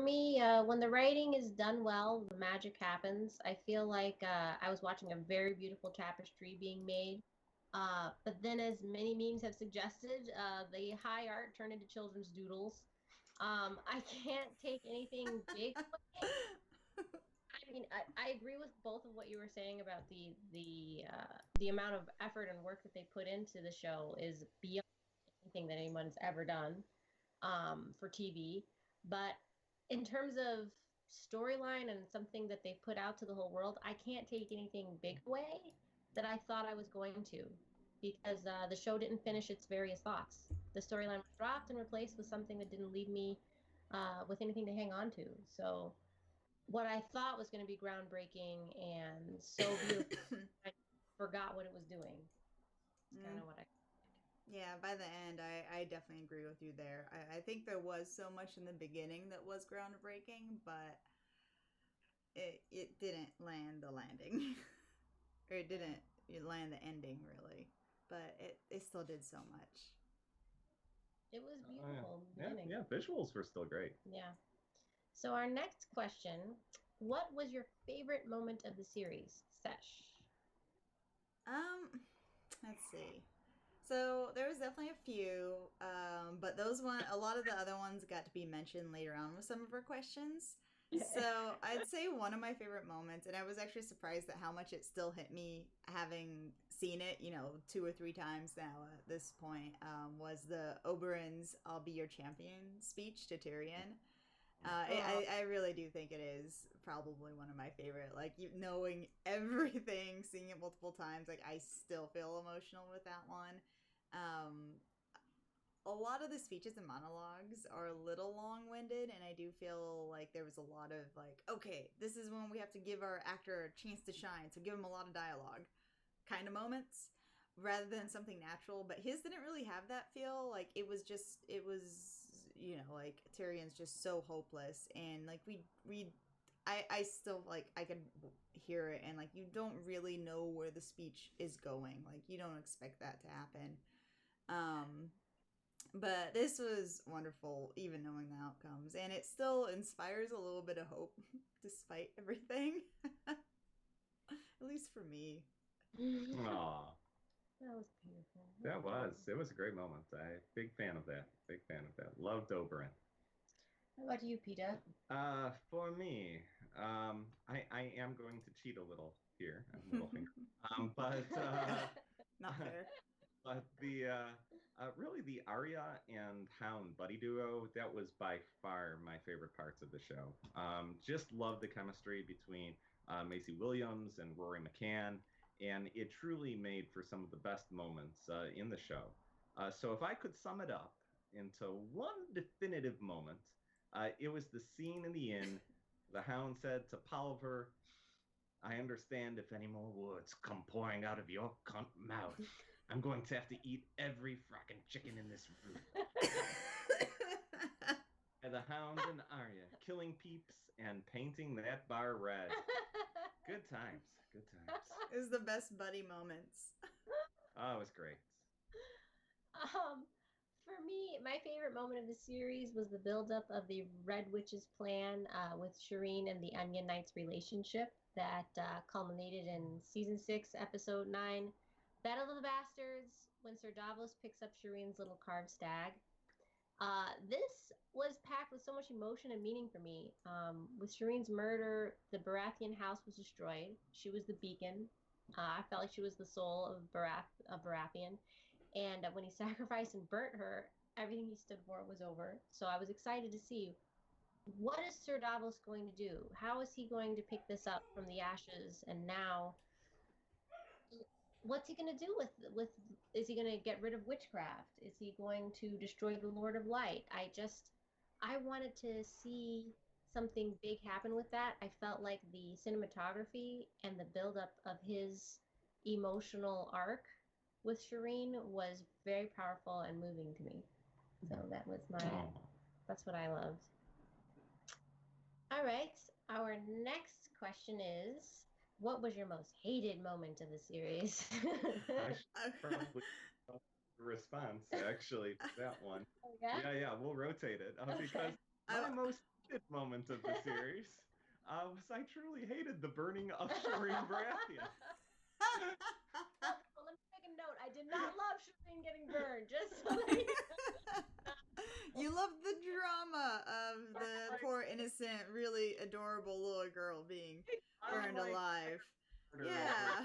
me, when the writing is done well, the magic happens. I feel like I was watching a very beautiful tapestry being made. But then, as many memes have suggested, the high art turned into children's doodles. I can't take anything big away. I mean, I agree with both of what you were saying about the amount of effort and work that they put into the show is beyond anything that anyone's ever done for TV. But in terms of storyline and something that they put out to the whole world, I can't take anything big away that I thought I was going to because the show didn't finish its various thoughts. The storyline was dropped and replaced with something that didn't leave me with anything to hang on to. So what I thought was going to be groundbreaking and so beautiful, I forgot what it was doing. It's kind of what I. Yeah, by the end, I definitely agree with you there. I think there was so much in the beginning that was groundbreaking, but it didn't land the landing. Or it Yeah. didn't land the ending, really. But it still did so much. It was Oh, yeah. beautiful in the Yeah, beginning. yeah. Visuals were still great. Yeah. So our next question, what was your favorite moment of the series, Sesh? Um, let's see. So there was definitely a few, but a lot of the other ones got to be mentioned later on with some of our questions. So I'd say one of my favorite moments, and I was actually surprised at how much it still hit me having seen it, 2 or 3 times now at this point, was the Oberyn's "I'll be your champion" speech to Tyrion. Oh, I really do think it is probably one of my favorite. Like, knowing everything, seeing it multiple times, like, I still feel emotional with that one. Um, a lot of the speeches and monologues are a little long-winded, and I do feel like there was a lot of, like, okay, this is when we have to give our actor a chance to shine, so give him a lot of dialogue kind of moments rather than something natural. But his didn't really have that feel. Like, like, Tyrion's just so hopeless, and like I still, like, I could hear it, and like, you don't really know where the speech is going. Like, you don't expect that to happen. um but this was wonderful, even knowing the outcomes, and it still inspires a little bit of hope despite everything. At least for me. that Aw, was beautiful. that Okay. was it was a great moment. Big fan of that. Big fan of that. Loved Oberyn. How about you, Peter? For me, I am going to cheat a little here. I'm a little finger. But Not fair. but really the Arya and Hound buddy duo, that was by far my favorite parts of the show. Just love the chemistry between Macy Williams and Rory McCann, and it truly made for some of the best moments in the show. So if I could sum it up into one definitive moment, it was the scene in the inn. The Hound said to Palver, "I understand if any more words come pouring out of your cunt mouth, I'm going to have to eat every frickin' chicken in this room." And the Hound and Arya killing peeps and painting that bar red. Good times. Good times. It was the best buddy moments. Oh, it was great. Um, for me, my favorite moment of the series was the buildup of the Red Witch's plan with Shireen and the Onion Knights relationship that culminated in season 6, episode 9, Battle of the Bastards, when Sir Davos picks up Shireen's little carved stag. This was packed with so much emotion and meaning for me. With Shireen's murder, the Baratheon house was destroyed. She was the beacon. I felt like she was the soul of Baratheon. And when he sacrificed and burnt her, everything he stood for was over. So I was excited to see what is Sir Davos going to do? How is he going to pick this up from the ashes? And now, what's he going to do with? Is he going to get rid of witchcraft? Is he going to destroy the Lord of Light? I wanted to see something big happen with that. I felt like the cinematography and the buildup of his emotional arc with Shireen was very powerful and moving to me. So Oh. that's what I loved. All right. Our next question is, what was your most hated moment of the series? I should probably a response actually to that one. Yeah. Yeah, yeah, we'll rotate it because my I, most hated moment of the series was I truly hated the burning of Shireen Baratheon. Well, let me make a note. I did not love Shireen getting burned. Just so that you You love the drama of the poor, innocent, really adorable little girl being burned alive. Yeah.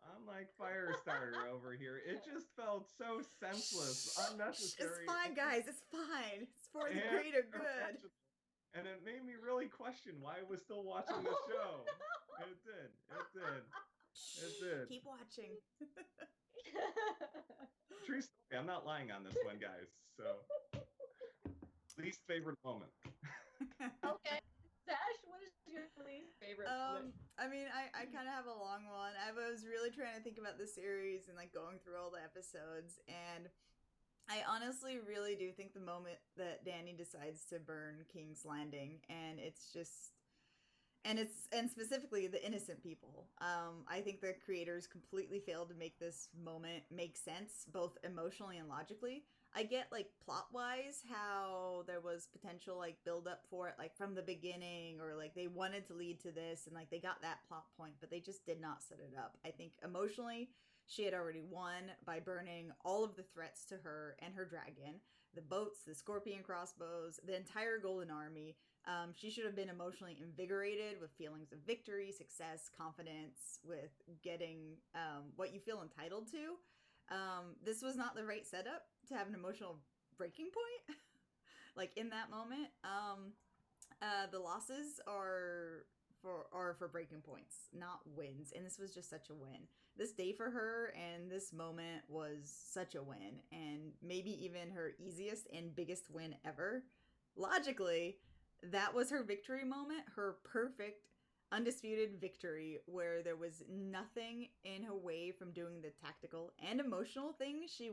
I'm like Firestarter over here. It just felt so senseless, unnecessary. It's fine, guys. It's fine. It's for the greater good. And it made me really question why I was still watching the show. No. It did. It did. It did. Keep watching. True story. I'm not lying on this one, guys. So, least favorite moment. Okay. Sash, what is your least favorite moment? I mean, I kind of have a long one. I was really trying to think about the series and like going through all the episodes, and I honestly really do think the moment that Dany decides to burn King's Landing, and it's just, and specifically the innocent people. I think the creators completely failed to make this moment make sense, both emotionally and logically. I get like plot wise how there was potential like build up for it like from the beginning, or like they wanted to lead to this and like they got that plot point, but they just did not set it up. I think emotionally she had already won by burning all of the threats to her and her dragon, the boats, the scorpion crossbows, the entire Golden Army. She should have been emotionally invigorated with feelings of victory, success, confidence, with getting what you feel entitled to. This was not the right setup to have an emotional breaking point. Like in that moment, the losses are for breaking points, not wins, and this was just such a win. This day for her and this moment was such a win, and maybe even her easiest and biggest win ever. Logically, that was her victory moment, her perfect undisputed victory, where there was nothing in her way from doing the tactical and emotional thing she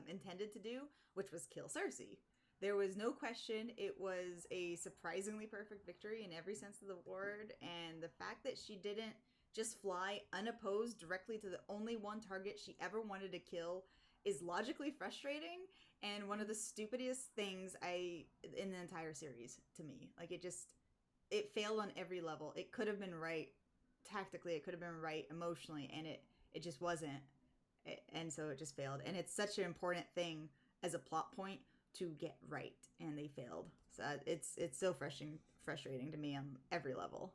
intended to do, which was kill Cersei. There was no question. It was a surprisingly perfect victory in every sense of the word, and the fact that she didn't just fly unopposed directly to the only one target she ever wanted to kill is logically frustrating and one of the stupidest things in the entire series to me. Like it failed on every level. It could have been right tactically, it could have been right emotionally, and it just wasn't. And so it just failed. And it's such an important thing as a plot point to get right, and they failed. So it's so frustrating to me on every level.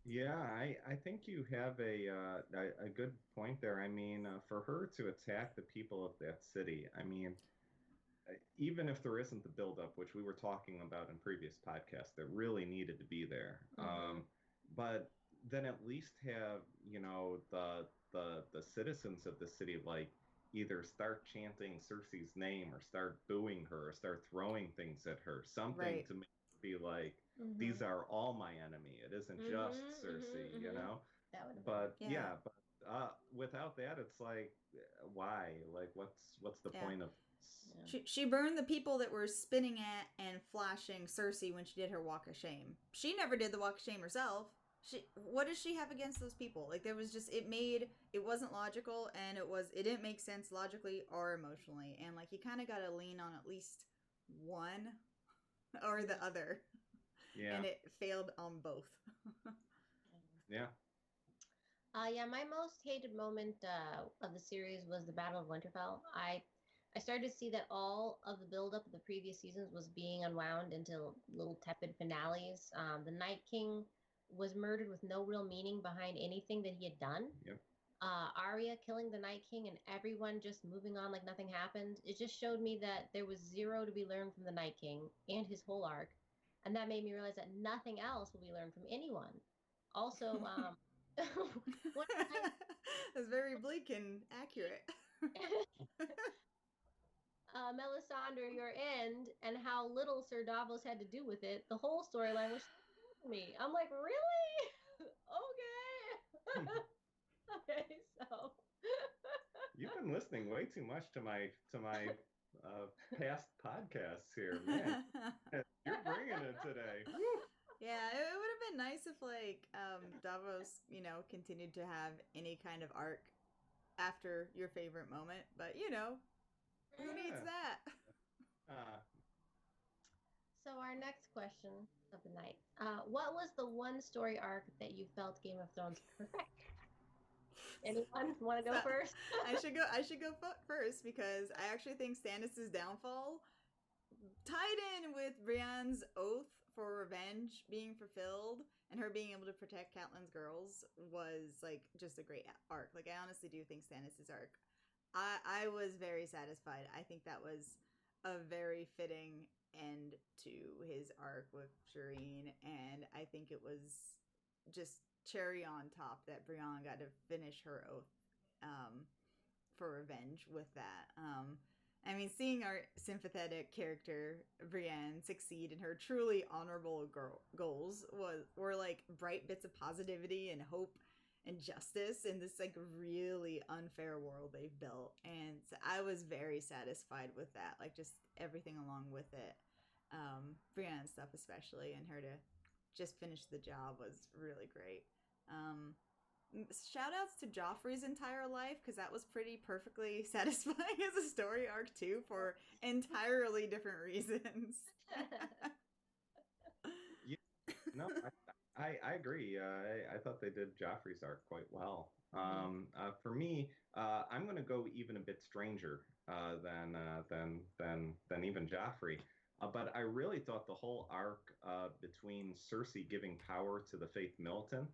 Yeah, I think you have a good point there. I mean, for her to attack the people of that city, I mean, even if there isn't the buildup, which we were talking about in previous podcasts, that really needed to be there. But then at least have, you know, the citizens of the city like either start chanting Cersei's name or start booing her or start throwing things at her, something to make her be like, these are all my enemy. It isn't just Cersei, you know? That would have but without that, it's like, why? Like, what's the point of She burned the people that were spinning at and flashing Cersei when she did her walk of shame. She never did the walk of shame herself. What does she have against those people? Like, there was just, it wasn't logical, and it didn't make sense logically or emotionally. And like, you kind of got to lean on at least one or the other. Yeah. And it failed on both. Yeah. Yeah, my most hated moment of the series was the Battle of Winterfell. I started to see that all of the buildup of the previous seasons was being unwound into little tepid finales. The Night King was murdered with no real meaning behind anything that he had done. Yep. Arya killing the Night King and everyone just moving on like nothing happened. It just showed me that there was zero to be learned from the Night King and his whole arc. And that made me realize that nothing else will be learned from anyone. Also, that's very bleak and accurate. Melisandre, your end, and how little Sir Davos had to do with it. The whole storyline was me. I'm like, really? Okay. Okay, so you've been listening way too much to my past podcasts here, man. You're bringing it today. Woo! Yeah, it would have been nice if like Davos, you know, continued to have any kind of arc after your favorite moment, but you know, who needs that? So our our next question of the night. What was the one story arc that you felt Game of Thrones perfect? Anyone want to go So, first? I should go first because I actually think Stannis' downfall tied in with Brienne's oath for revenge being fulfilled and her being able to protect Catelyn's girls was like just a great arc. Like I honestly do think Stannis' arc. I was very satisfied. I think that was a very fitting end to his arc with Shireen, and I think it was just cherry on top that Brienne got to finish her oath um, for revenge with that. I mean, seeing our sympathetic character Brienne succeed in her truly honorable goals were like bright bits of positivity and hope and justice in this like really unfair world they've built, and so I was very satisfied with that. Like just everything along with it, Brienne stuff especially, and her to just finish the job was really great. Um, Shout outs to Joffrey's entire life because that was pretty perfectly satisfying as a story arc too for entirely different reasons. Yeah, no, I agree. I thought they did Joffrey's arc quite well. For me, I'm going to go even a bit stranger than even Joffrey. But I really thought the whole arc between Cersei giving power to the Faith Militant,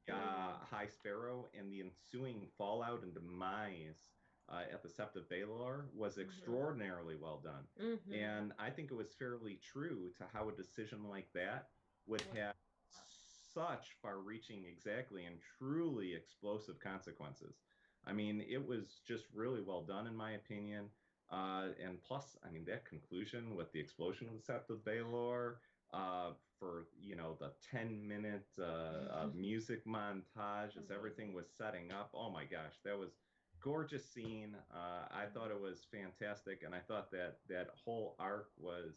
High Sparrow, and the ensuing fallout and demise at the Sept of Baelor was extraordinarily well done. And I think it was fairly true to how a decision like that would have such far-reaching, exactly, and truly explosive consequences. I mean, it was just really well done, in my opinion. And plus, I mean, that conclusion with the explosion of the Sept of Baelor, for the 10-minute music montage as everything was setting up. Oh my gosh, that was gorgeous scene. I thought it was fantastic, and I thought that whole arc was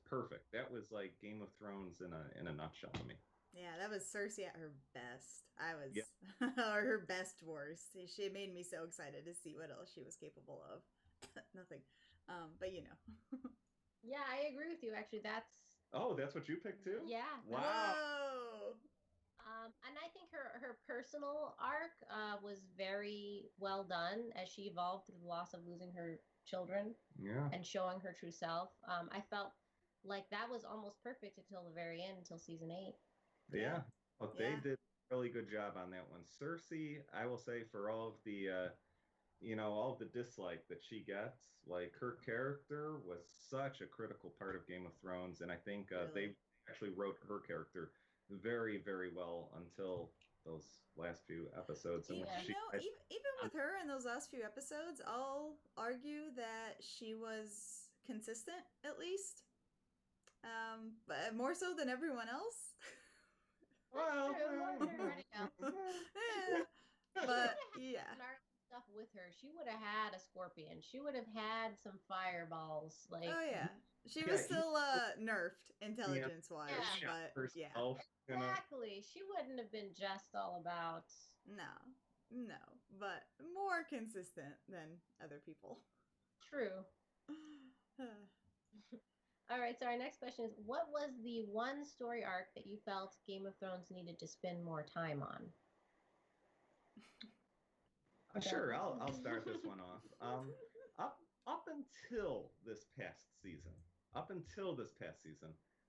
perfect. That was like Game of Thrones in a nutshell to me. Yeah, that was Cersei at her best. I was, yeah. or her best worst. She made me so excited to see what else she was capable of. Nothing, but Yeah, I agree with you. Actually, that's what you picked too? Yeah. Wow. Whoa. And I think her personal arc was very well done as she evolved through the loss of losing her children and showing her true self. I felt like that was almost perfect until the very end, until season 8. Yeah. Well, they did a really good job on that one. Cersei, I will say, for all of the all of the dislike that she gets, like her character was such a critical part of Game of Thrones, and I think they actually wrote her character very, very well until those last few episodes in which even with her in those last few episodes, I'll argue that she was consistent at least, but more so than everyone else. Well, but yeah. Stuff with her, she would have had a scorpion. She would have had some fireballs. Like, oh yeah, she was still nerfed intelligence wise, but herself, exactly. She wouldn't have been just all about. No, but more consistent than other people. True. All right, so our next question is, what was the one story arc that you felt Game of Thrones needed to spend more time on? Sure, I'll start this one off. Up until this past season,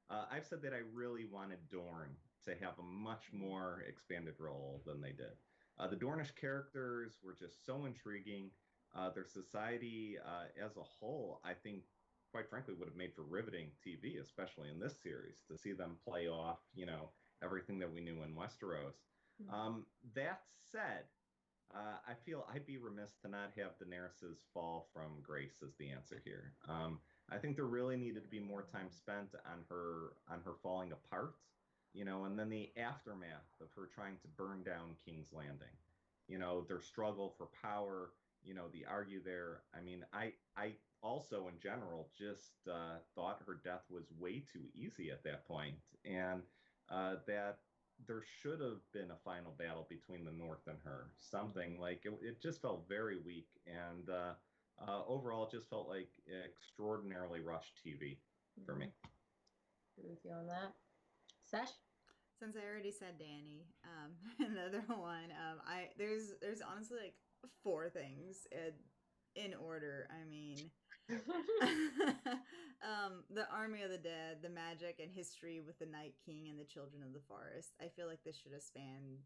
I've said that I really wanted Dorne to have a much more expanded role than they did. The Dornish characters were just so intriguing. Their society as a whole, I think, quite frankly, would have made for riveting TV, especially in this series, to see them play off, everything that we knew in Westeros. That said, I feel I'd be remiss to not have Daenerys fall from grace as the answer here. I think there really needed to be more time spent on her falling apart, and then the aftermath of her trying to burn down King's Landing. Their struggle for power, the argue there. I mean, I also in general just thought her death was way too easy at that point, and that there should have been a final battle between the North and her. Something like it just felt very weak, and overall, it just felt like extraordinarily rushed TV for me. Agree with you on that. Sesh? Since I already said Danny, another one. There's honestly like four things in order. I mean, the Army of the Dead, the magic and history with the Night King and the Children of the Forest. I feel like this should have spanned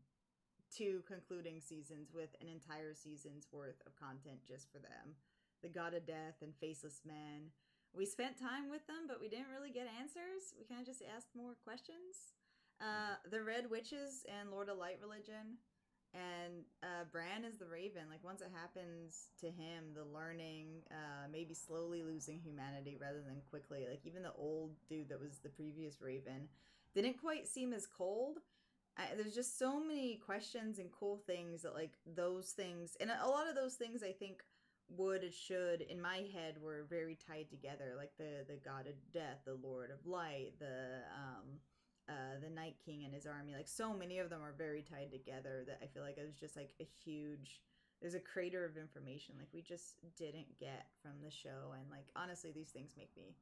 two concluding seasons with an entire season's worth of content just for them. The God of Death and Faceless Men. We spent time with them, but we didn't really get answers. We kind of just asked more questions. The Red Witches and Lord of Light Religion. And Bran is the Raven. Like, once it happens to him, the learning, maybe slowly losing humanity rather than quickly. Like, even the old dude that was the previous Raven didn't quite seem as cold. There's just so many questions and cool things that, like, those things, and a lot of those things I think would and should in my head were very tied together, like the God of Death, the Lord of Light, the Night King and his army. Like, so many of them are very tied together that I feel like it was just like a huge, there's a crater of information like we just didn't get from the show. And like, honestly, these things make me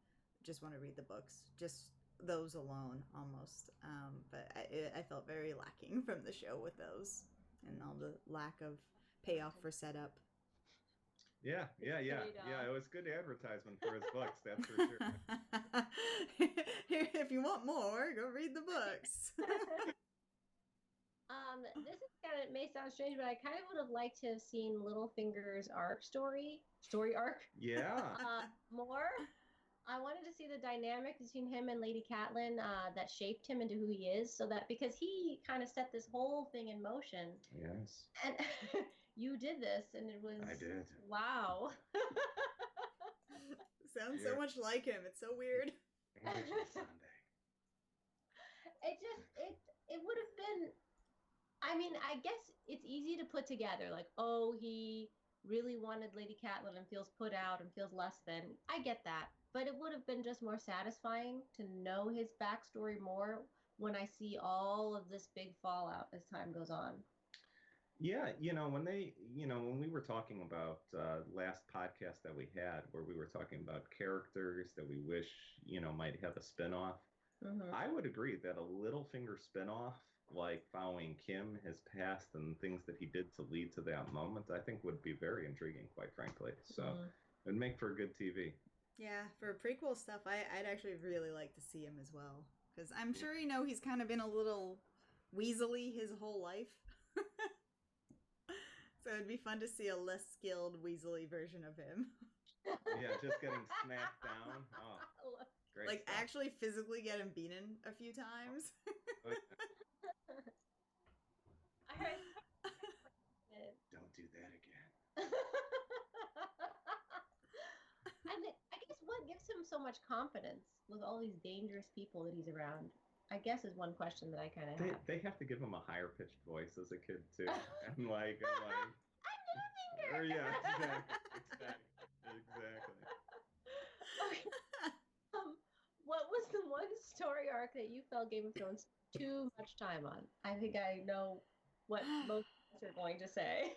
just want to read the books, just those alone almost. But I felt very lacking from the show with those and all the lack of payoff for setup. Yeah. It was good advertisement for his books, that's for sure. If you want more, go read the books. This is kind of, may sound strange, but I kind of would have liked to have seen Littlefinger's story arc. Yeah. More. I wanted to see the dynamic between him and Lady Catelyn that shaped him into who he is, so that because he kind of set this whole thing in motion. Yes. And you did this, and it was. I did. Wow. Sounds so much like him. It's so weird. Sunday. It would have been. I mean, I guess it's easy to put together, like, oh, he really wanted Lady Catelyn and feels put out and feels less than. I get that. But it would have been just more satisfying to know his backstory more when I see all of this big fallout as time goes on. Yeah, when we were talking about last podcast that we had, where we were talking about characters that we wish, might have a spinoff, I would agree that a Littlefinger spinoff, like following Kim, his past, and things that he did to lead to that moment, I think would be very intriguing, quite frankly. So it'd make for good TV. Yeah, for prequel stuff, I'd actually really like to see him as well. Because I'm sure, he's kind of been a little weaselly his whole life. So it'd be fun to see a less skilled weaselly version of him. Yeah, just getting smacked down. Oh, great. Like, stuff. actually physically get him beaten a few times. All right. Don't do that again. And I guess what gives him so much confidence with all these dangerous people that he's around, I guess, is one question that I kind of have. They have to give him a higher pitched voice as a kid too. I'm like, yeah, exactly. Okay. What was the one story arc that you felt Game of Thrones too much time on? I think I know what most of us are going to say.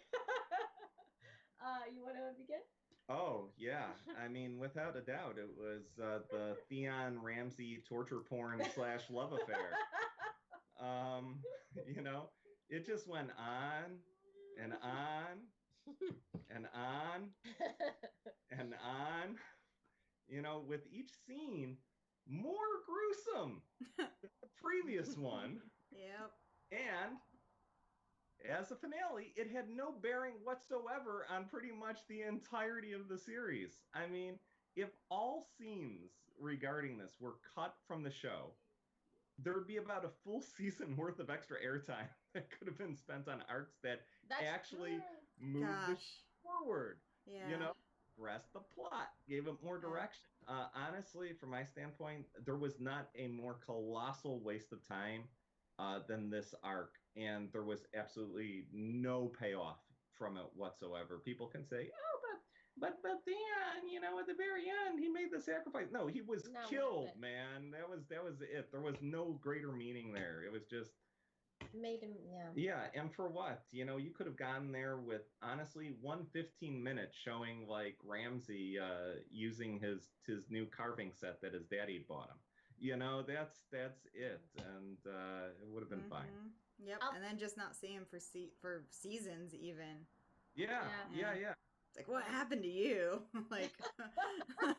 You want to begin? Oh, yeah. I mean, without a doubt, it was the Theon Ramsay torture porn / love affair. It just went on and on and on and on. With each scene more gruesome than the previous one. Yep. And as a finale, it had no bearing whatsoever on pretty much the entirety of the series. I mean, if all scenes regarding this were cut from the show, there would be about a full season worth of extra airtime that could have been spent on arcs that actually moved the forward. Yeah. Pressed the plot, gave it more direction. Honestly, from my standpoint, there was not a more colossal waste of time than this arc, and there was absolutely no payoff from it whatsoever. People can say, "Oh, but Theon, at the very end, he made the sacrifice." No, he was killed, man. That was it. There was no greater meaning there. It was just made him, yeah. And for what? You could have gone there with, honestly, 15 minutes showing like Ramsay using his new carving set that his daddy bought him. You know, that's it, and it would have been fine. Yep, and then just not see him for seasons even. Yeah. It's like, what happened to you? Like, I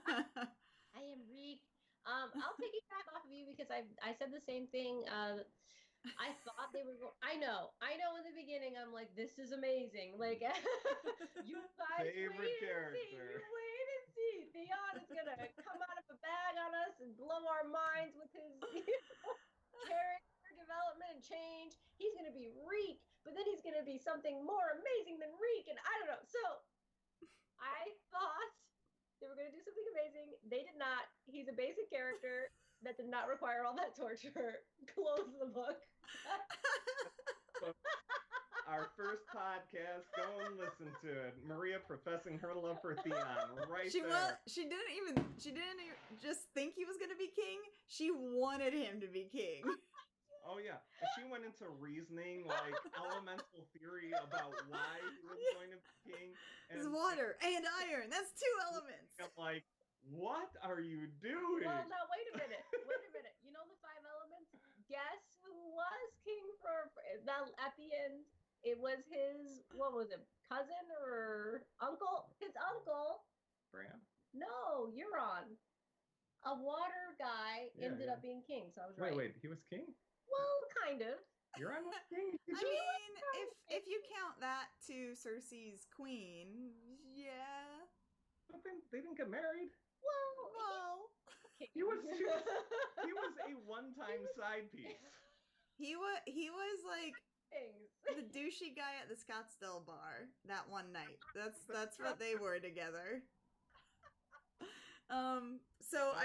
am Reek. I'll piggyback off of you because I said the same thing. I thought they were going. I know. In the beginning, I'm like, this is amazing. Like, you guys Favorite character. You wait and see. Theon is gonna come out of a bag on us and blow our minds with his character development and change. He's gonna be Reek, but then he's gonna be something more amazing than Reek, and I don't know. So, I thought they were going to do something amazing. They did not. He's a basic character that did not require all that torture. Close the book. Our first podcast, go and listen to it. Maria professing her love for Theon right there. She didn't just think he was going to be king. She wanted him to be king. Oh yeah, she went into reasoning, like elemental theory about why he was going to be king. It's water and iron. That's 2 elements. I'm like, what are you doing? Well, now wait a minute. You know the 5 elements? Guess who was king for that at the end? It was his, what was it, cousin or uncle? His uncle. Bran? No, Euron. A water guy ended up being king, so I was right. Wait, he was king? Well, kind of. Euron was king? I mean, if you count that to Cersei's queen, yeah. But they didn't get married. Well, he was a one-time side piece. He was like the douchey guy at the Scottsdale bar that one night. That's what they were together. So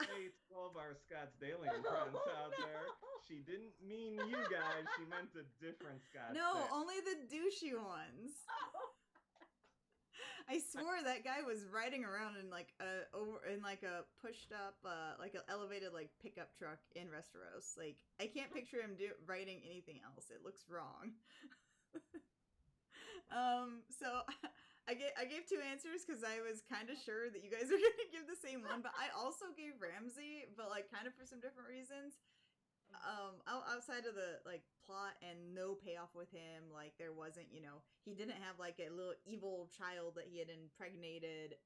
Hey, 12 our Scottsdalian friends out there. She didn't mean you guys. She meant a different Scottsdale. No, only the douchey ones. I swore that guy was riding around in like a pushed up like an elevated like pickup truck in Westeros. Like I can't picture him riding anything else. It looks wrong. So I gave 2 answers because I was kind of sure that you guys were going to give the same one, but I also gave Ramsay, but like kind of for some different reasons. Outside of the like plot and no payoff with him, like there wasn't, he didn't have like a little evil child that he had impregnated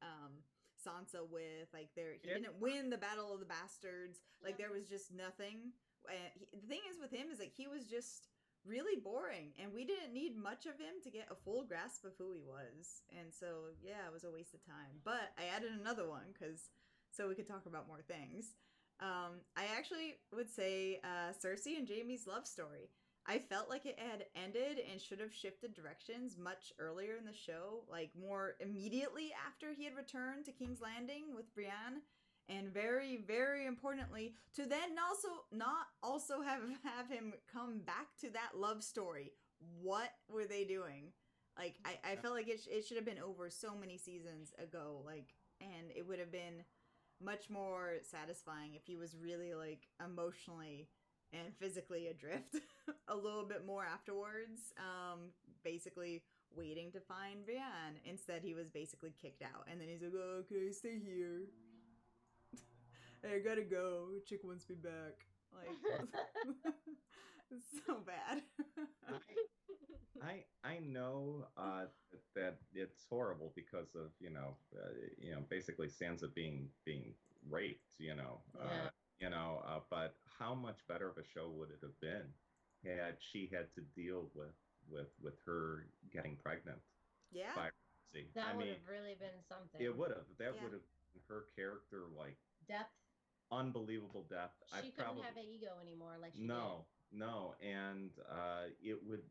Sansa with. Like he didn't win the Battle of the Bastards. Like there was just nothing. And the thing is with him is like he was just really boring, and we didn't need much of him to get a full grasp of who he was. And so yeah, it was a waste of time. But I added another one so we could talk about more things. I actually would say Cersei and Jaime's love story. I felt like it had ended and should have shifted directions much earlier in the show, like more immediately after he had returned to King's Landing with Brienne, and very, very importantly, to then not also have him come back to that love story. What were they doing? Like I felt like it should have been over so many seasons ago, like, and it would have been much more satisfying if he was really like emotionally and physically adrift a little bit more afterwards, basically waiting to find Brienne. Instead he was basically kicked out, and then he's like, oh, okay, stay here. Hey, I gotta go, chick wants me back. Like it's so bad. I know that it's horrible because of basically Sansa being raped, but how much better of a show would it have been had she had to deal with her getting pregnant? Yeah, by Ramsay. That would have really been something. It would have. That would have been her character, like depth, unbelievable depth. She couldn't have an ego anymore, like she did. No, and it would,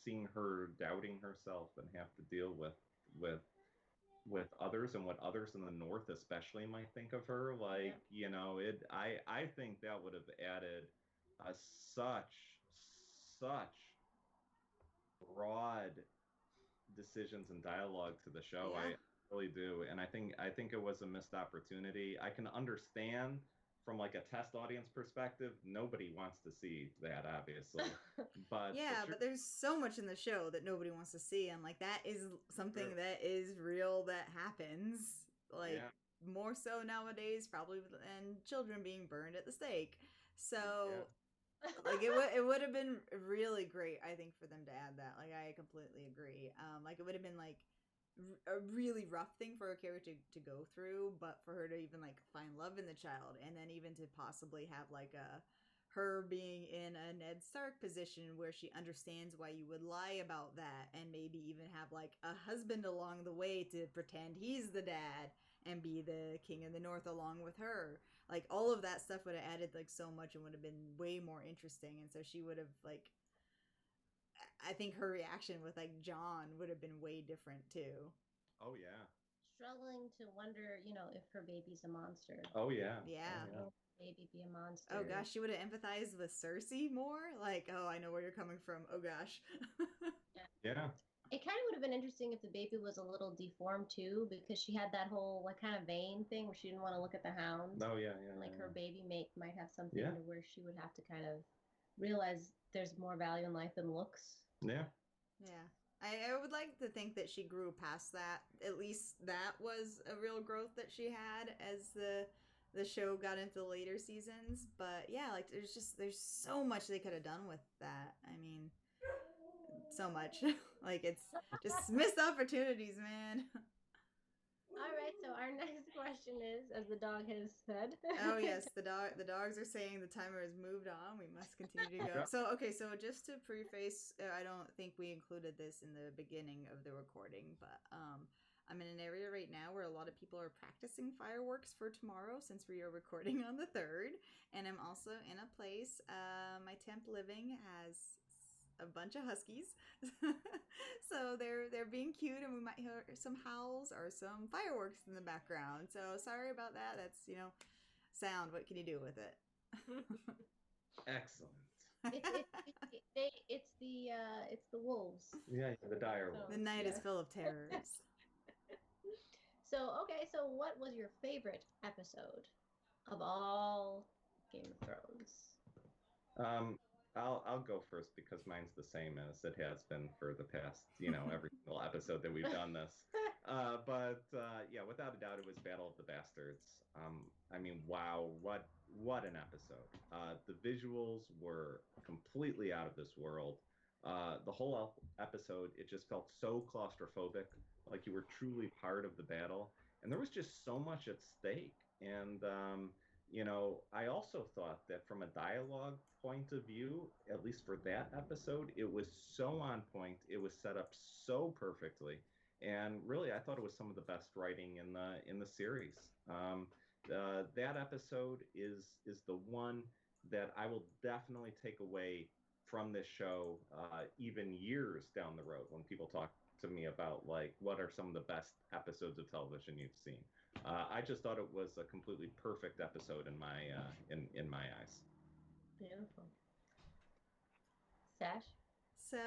seeing her doubting herself and have to deal with others and what others in the North especially might think of her, like, I think that would have added such broad decisions and dialogue to the show. Yeah. I really do, and I think it was a missed opportunity. I can understand from like a test audience perspective, nobody wants to see that, obviously. But but there's so much in the show that nobody wants to see, and like that is something that is real, that happens. Like more so nowadays, probably than children being burned at the stake. So. Yeah. Like it would have been really great, I think, for them to add that. Like I completely agree. Like it would have been like a really rough thing for a character to go through, but for her to even like find love in the child, and then even to possibly have like a her being in a Ned Stark position where she understands why you would lie about that, and maybe even have like a husband along the way to pretend he's the dad and be the king of the north along with her. Like all of that stuff would have added like so much and would have been way more interesting. And so she would have like, I think her reaction with like John would have been way different too. Oh yeah. Struggling to wonder, if her baby's a monster. Oh yeah. Yeah. Oh, yeah. Will baby be a monster? Oh gosh, she would have empathized with Cersei more. Like, oh, I know where you're coming from. Oh gosh. Yeah. It kind of would have been interesting if the baby was a little deformed too, because she had that whole like kind of vein thing where she didn't want to look at the hound. Oh yeah, yeah. Like yeah, her yeah. baby might have something Yeah. to where she would have to kind of realize there's more value in life than looks. Yeah. Yeah. I would like to think that she grew past that. At least that was a real growth that she had as the show got into the later seasons. But yeah, like there's so much they could have done with that. I mean, so much. Like it's just missed opportunities, man. All right, so our next question is, as the dog has said. Oh yes, the dogs are saying the timer has moved on. We must continue to go. So okay, so just to preface, I don't think we included this in the beginning of the recording, but I'm in an area right now where a lot of people are practicing fireworks for tomorrow since we are recording on the 3rd, and I'm also in a place. My temp living has a bunch of huskies, so they're being cute, and we might hear some howls or some fireworks in the background. So sorry about that. That's sound. What can you do with it? Excellent. It's the wolves. Yeah, the dire wolves. The night is yeah. full of terrors. So okay, so what was your favorite episode of all Game of Thrones? I'll go first because mine's the same as it has been for the past, every single episode that we've done this. But yeah, without a doubt, it was Battle of the Bastards. I mean, wow, what an episode! The visuals were completely out of this world. The whole episode, it just felt so claustrophobic, like you were truly part of the battle, and there was just so much at stake. And I also thought that from a dialogue point of view, at least for that episode, it was so on point. It was set up so perfectly, and really, I thought it was some of the best writing in the series. That episode is the one that I will definitely take away from this show, even years down the road when people talk to me about like what are some of the best episodes of television you've seen. I just thought it was a completely perfect episode in my in my eyes. Beautiful. Sash? So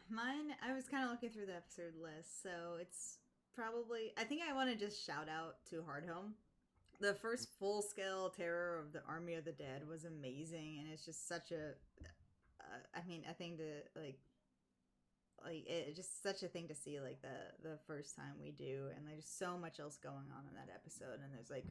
mine, I was kind of looking through the episode list. So it's probably, I think I want to just shout out to Hardhome. The first full scale terror of the Army of the Dead was amazing, and it's just such a thing to like it just such a thing to see, like the first time we do. And there's so much else going on in that episode, and there's like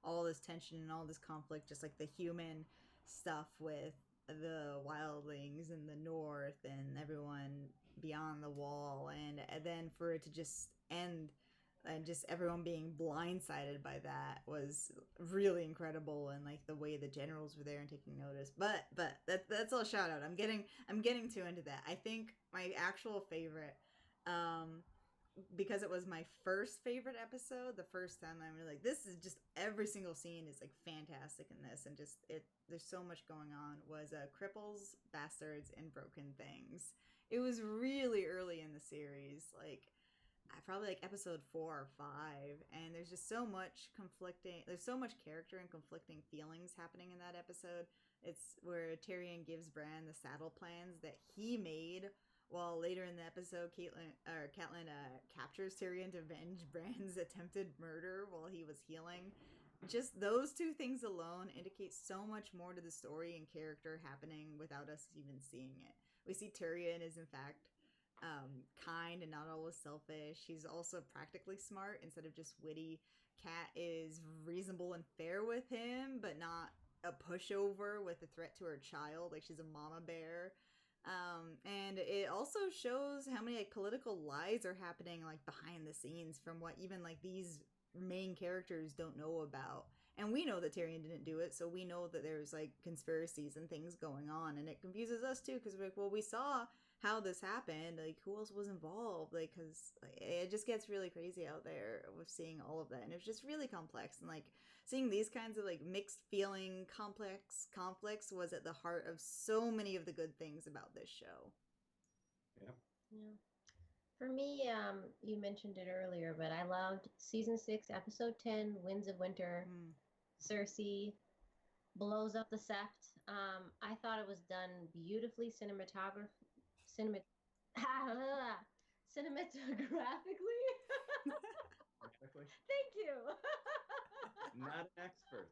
all this tension and all this conflict, just like the human stuff with the wildlings in the north and everyone beyond the wall, and then for it to just end and just everyone being blindsided by that was really incredible. And like the way the generals were there and taking notice, but that's all shout out. I'm getting too into that. I think my actual favorite, because it was my first favorite episode the first time, I'm really like, this is just, every single scene is like fantastic in this, and just there's so much going on, was Cripples, Bastards, and Broken Things. It was really early in the series, like probably like episode 4 or 5, and there's just so much there's so much character and conflicting feelings happening in that episode. It's where Tyrion gives Bran the saddle plans that he made, while later in the episode Catelyn captures Tyrion to avenge Bran's attempted murder while he was healing. Just those two things alone indicate so much more to the story and character happening without us even seeing it. We see Tyrion is in fact kind and not always selfish. He's also practically smart instead of just witty. Kat is reasonable and fair with him, but not a pushover with a threat to her child. Like, she's a mama bear. And it also shows how many like political lies are happening like behind the scenes from what even like these main characters don't know about. And we know that Tyrion didn't do it, so we know that there's like conspiracies and things going on, and it confuses us too because we're like, well, we saw how this happened. Like, who else was involved? Like, because like, it just gets really crazy out there with seeing all of that, and it's just really complex. And like seeing these kinds of like mixed feeling complex conflicts was at the heart of so many of the good things about this show. Yeah. Yeah. For me, you mentioned it earlier, but I loved season 6, episode 10, Winds of Winter. Cersei blows up the Sept. I thought it was done beautifully cinematographically. Thank you. Not an expert.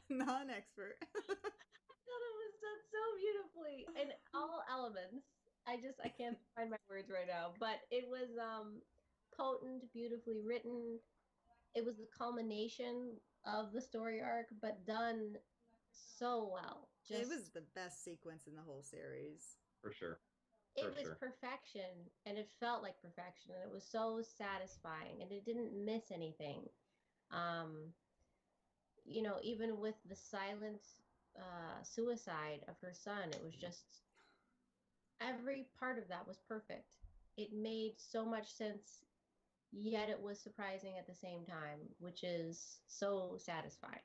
Not an expert. I thought it was done so beautifully in all elements. I can't find my words right now, but it was potent, beautifully written. It was the culmination of the story arc, but done so well. It was the best sequence in the whole series. For sure. It was perfection, and it felt like perfection, and it was so satisfying, and it didn't miss anything. You know, even with the silent suicide of her son, it was just every part of that was perfect. It made so much sense, yet it was surprising at the same time, which is so satisfying.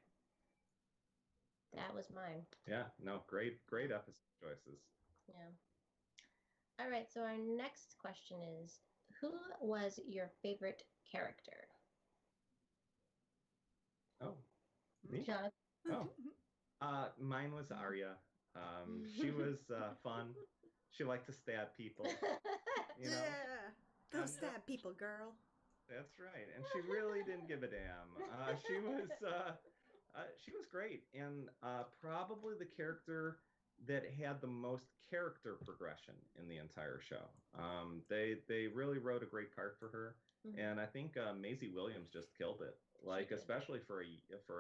That was mine. Yeah, no, great episode choices. Yeah. All right, so our next question is, who was your favorite character? Oh, me? Jonathan? Oh, mine was Arya. She was fun. She liked to stab people. You know? Yeah, go stab people, girl. That's right, and she really didn't give a damn. She was great, and probably the character that had the most character progression in the entire show. They really wrote a great part for her, and I think Maisie Williams just killed it. Like, especially for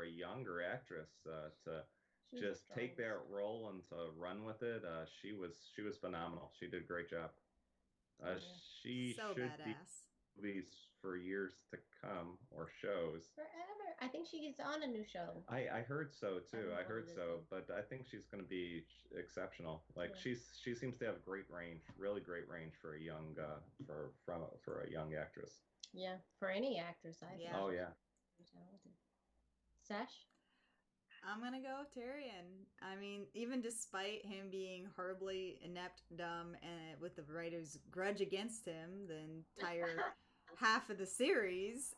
a younger actress to just take that role and to run with it. She was phenomenal. She did a great job. She so should badass. Be movies for years to come, or shows. Forever. I think she's on a new show. I heard so too. I heard so, but I think she's going to be exceptional. Like, she seems to have great range, really great range for a young for a young actress. Yeah, for any actress, I think. Oh yeah. Sesh? I'm gonna go with Tyrion. I mean, even despite him being horribly inept, dumb, and with the writer's grudge against him the entire half of the series,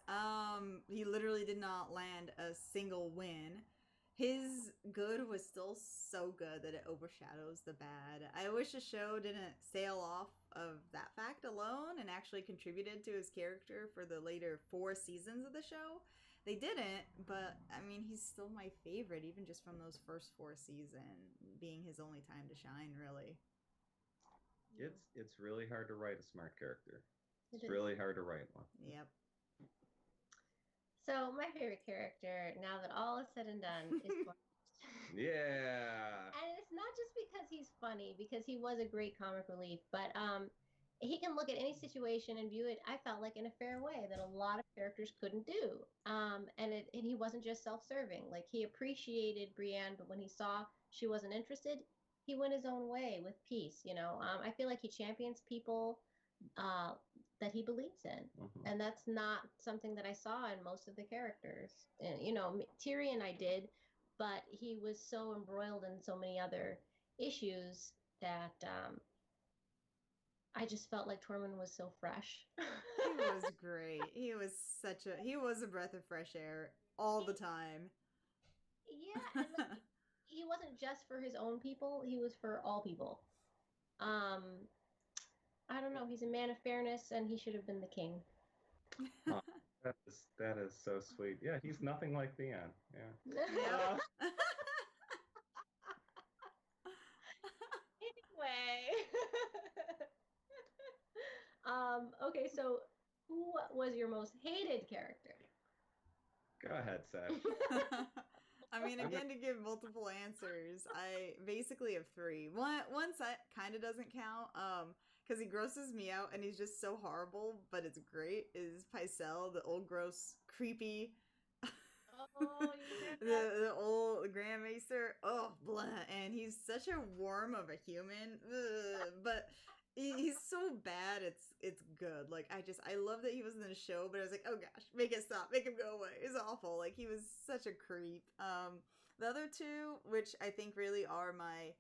he literally did not land a single win. His good was still so good that it overshadows the bad. I wish the show didn't sail off of that fact alone and actually contributed to his character for the later 4 seasons of the show. They didn't, but I mean, he's still my favorite, even just from those first 4 seasons, being his only time to shine, really. It's really hard to write a smart character. It's really hard to write one. Yep. So my favorite character, now that all is said and done, is Yeah. And it's not just because he's funny, because he was a great comic relief, but he can look at any situation and view it, I felt like, in a fair way that a lot of characters couldn't do. And he wasn't just self-serving. Like, he appreciated Brienne, but when he saw she wasn't interested, he went his own way with peace, you know. I feel like he champions people that he believes in. And that's not something that I saw in most of the characters. And, you know, Tyrion I did, but he was so embroiled in so many other issues that I just felt like Tormund was so fresh. He was great. He was a breath of fresh air all the time. Yeah, and like, he wasn't just for his own people, he was for all people. I don't know, he's a man of fairness, and he should have been the king. That is so sweet. Yeah, he's nothing like Theon. Yeah. Anyway. Okay, so who was your most hated character? Go ahead, Sash. I mean, again, to give multiple answers, I basically have three. One kind of doesn't count, because he grosses me out and he's just so horrible, but it's great, is Pycelle, the old, gross, creepy, Oh, yeah. the old Grand Maester. Oh, blah. And he's such a worm of a human. Ugh, but he's so bad, it's good. Like, I love that he was in the show, but I was like, oh gosh, make it stop, make him go away. It's awful. Like, he was such a creep. The other two, which I think really are my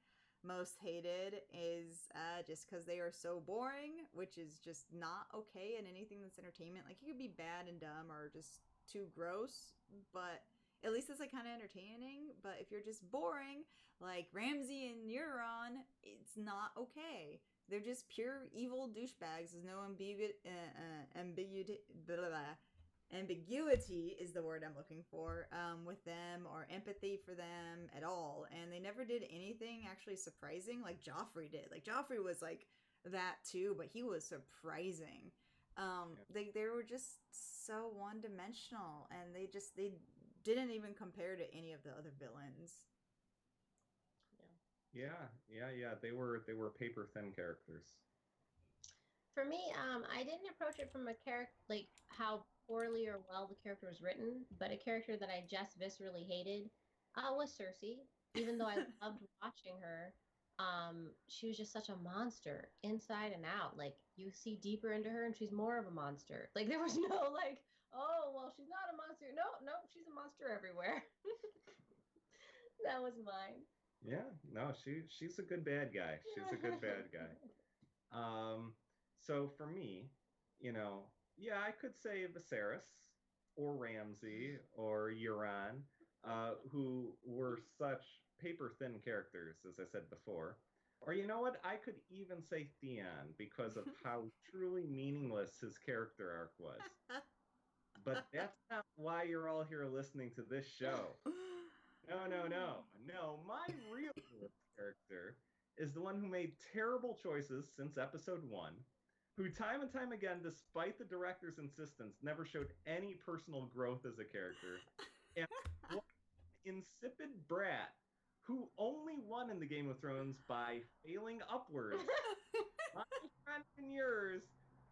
most hated, is just because they are so boring, which is just not okay in anything that's entertainment. Like, you could be bad and dumb or just too gross, but at least it's like kind of entertaining. But if you're just boring, like Ramsey and Euron, it's not okay. They're just pure evil douchebags. There's no ambiguity is the word I'm looking for, with them, or empathy for them at all. And they never did anything actually surprising like Joffrey did. Like, Joffrey was like that too, but he was surprising. They were just so one dimensional, and they didn't even compare to any of the other villains. Yeah. They were paper thin characters. For me, I didn't approach it from a character, like how poorly or well the character was written, but a character that I just viscerally hated was Cersei. Even though I loved watching her, she was just such a monster inside and out. Like, you see deeper into her, and she's more of a monster. Like, there was no like, oh well, she's not a monster. No, she's a monster everywhere. That was mine. Yeah, no, she's a good bad guy. She's a good bad guy. So for me, yeah, I could say Viserys or Ramsay or Euron, who were such paper thin characters, as I said before. Or you know what? I could even say Theon because of how truly meaningless his character arc was. But that's not why you're all here listening to this show. No, my real character is the one who made terrible choices since episode 1, who time and time again, despite the director's insistence, never showed any personal growth as a character, and insipid brat who only won in the Game of Thrones by failing upwards. My friend and yours,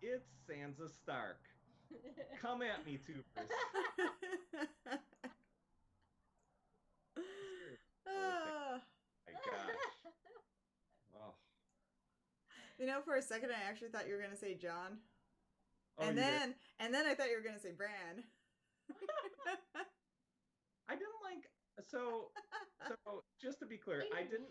it's Sansa Stark. Come at me, tubers. My gosh. Oh. For a second, I actually thought you were going to say John. Oh, and then I thought you were going to say Bran. I didn't like, so just to be clear, I didn't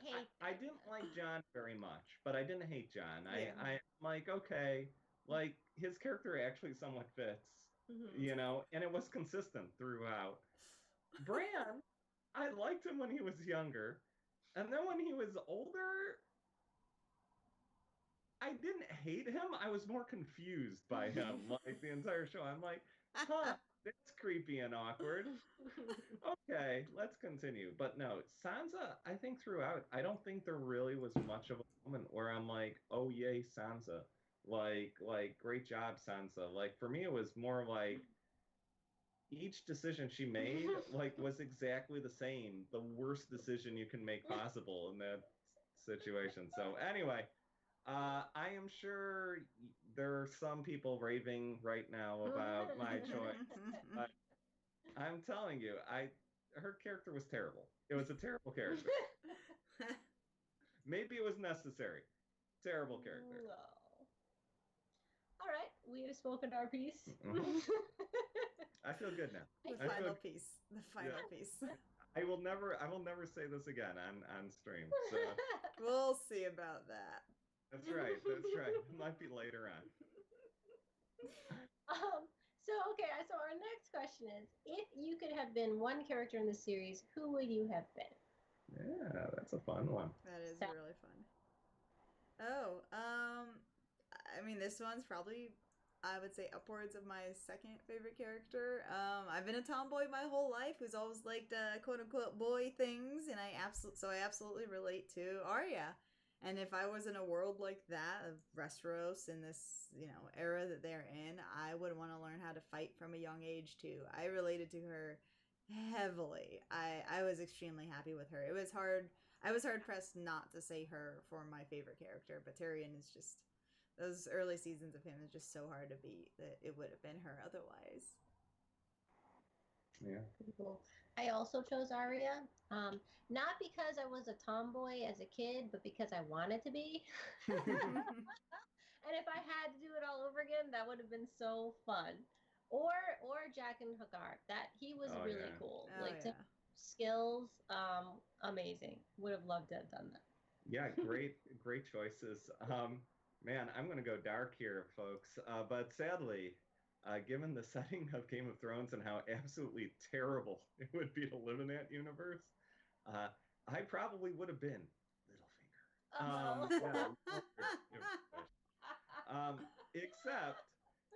like John very much, but I didn't hate John. Yeah. I'm like, okay, like, his character actually somewhat fits, and it was consistent throughout. Bran, I liked him when he was younger, and then when he was older, I didn't hate him. I was more confused by him, like, the entire show. I'm like, huh, that's creepy and awkward. Okay, let's continue. But no, Sansa, I think throughout, I don't think there really was much of a moment where I'm like, oh yay, Sansa. Like, great job, Sansa. Like, for me, it was more like each decision she made, like, was exactly the same. The worst decision you can make possible in that situation. So anyway, I am sure there are some people raving right now about my choice. But I'm telling you, her character was terrible. It was a terrible character. Maybe it was necessary. Terrible character. No. All right, we have spoken our piece. I feel good now. The final piece. I will never say this again on stream. So we'll see about that. That's right. It might be later on. So our next question is, if you could have been one character in the series, who would you have been? Yeah, that's a fun one. That is really fun. Oh, I mean, this one's probably, I would say, upwards of my second favorite character. I've been a tomboy my whole life who's always liked quote-unquote boy things, and I absolutely relate to Arya. And if I was in a world like that of Westeros in this, era that they're in, I would want to learn how to fight from a young age too. I related to her heavily. I was extremely happy with her. It was hard. I was hard pressed not to say her for my favorite character, but Tyrion is just, those early seasons of him is just so hard to beat that it would have been her otherwise. Yeah. Cool. I also chose Arya. Not because I was a tomboy as a kid, but because I wanted to be. And if I had to do it all over again, that would have been so fun. Or Jack and Hagar. That he was Oh really yeah. cool. Oh Like to yeah. skills, amazing. Would have loved to have done that. Yeah, great choices. Man, I'm going to go dark here, folks. But sadly, given the setting of Game of Thrones and how absolutely terrible it would be to live in that universe, uh, I probably would have been Littlefinger. Oh. Yeah, um, except,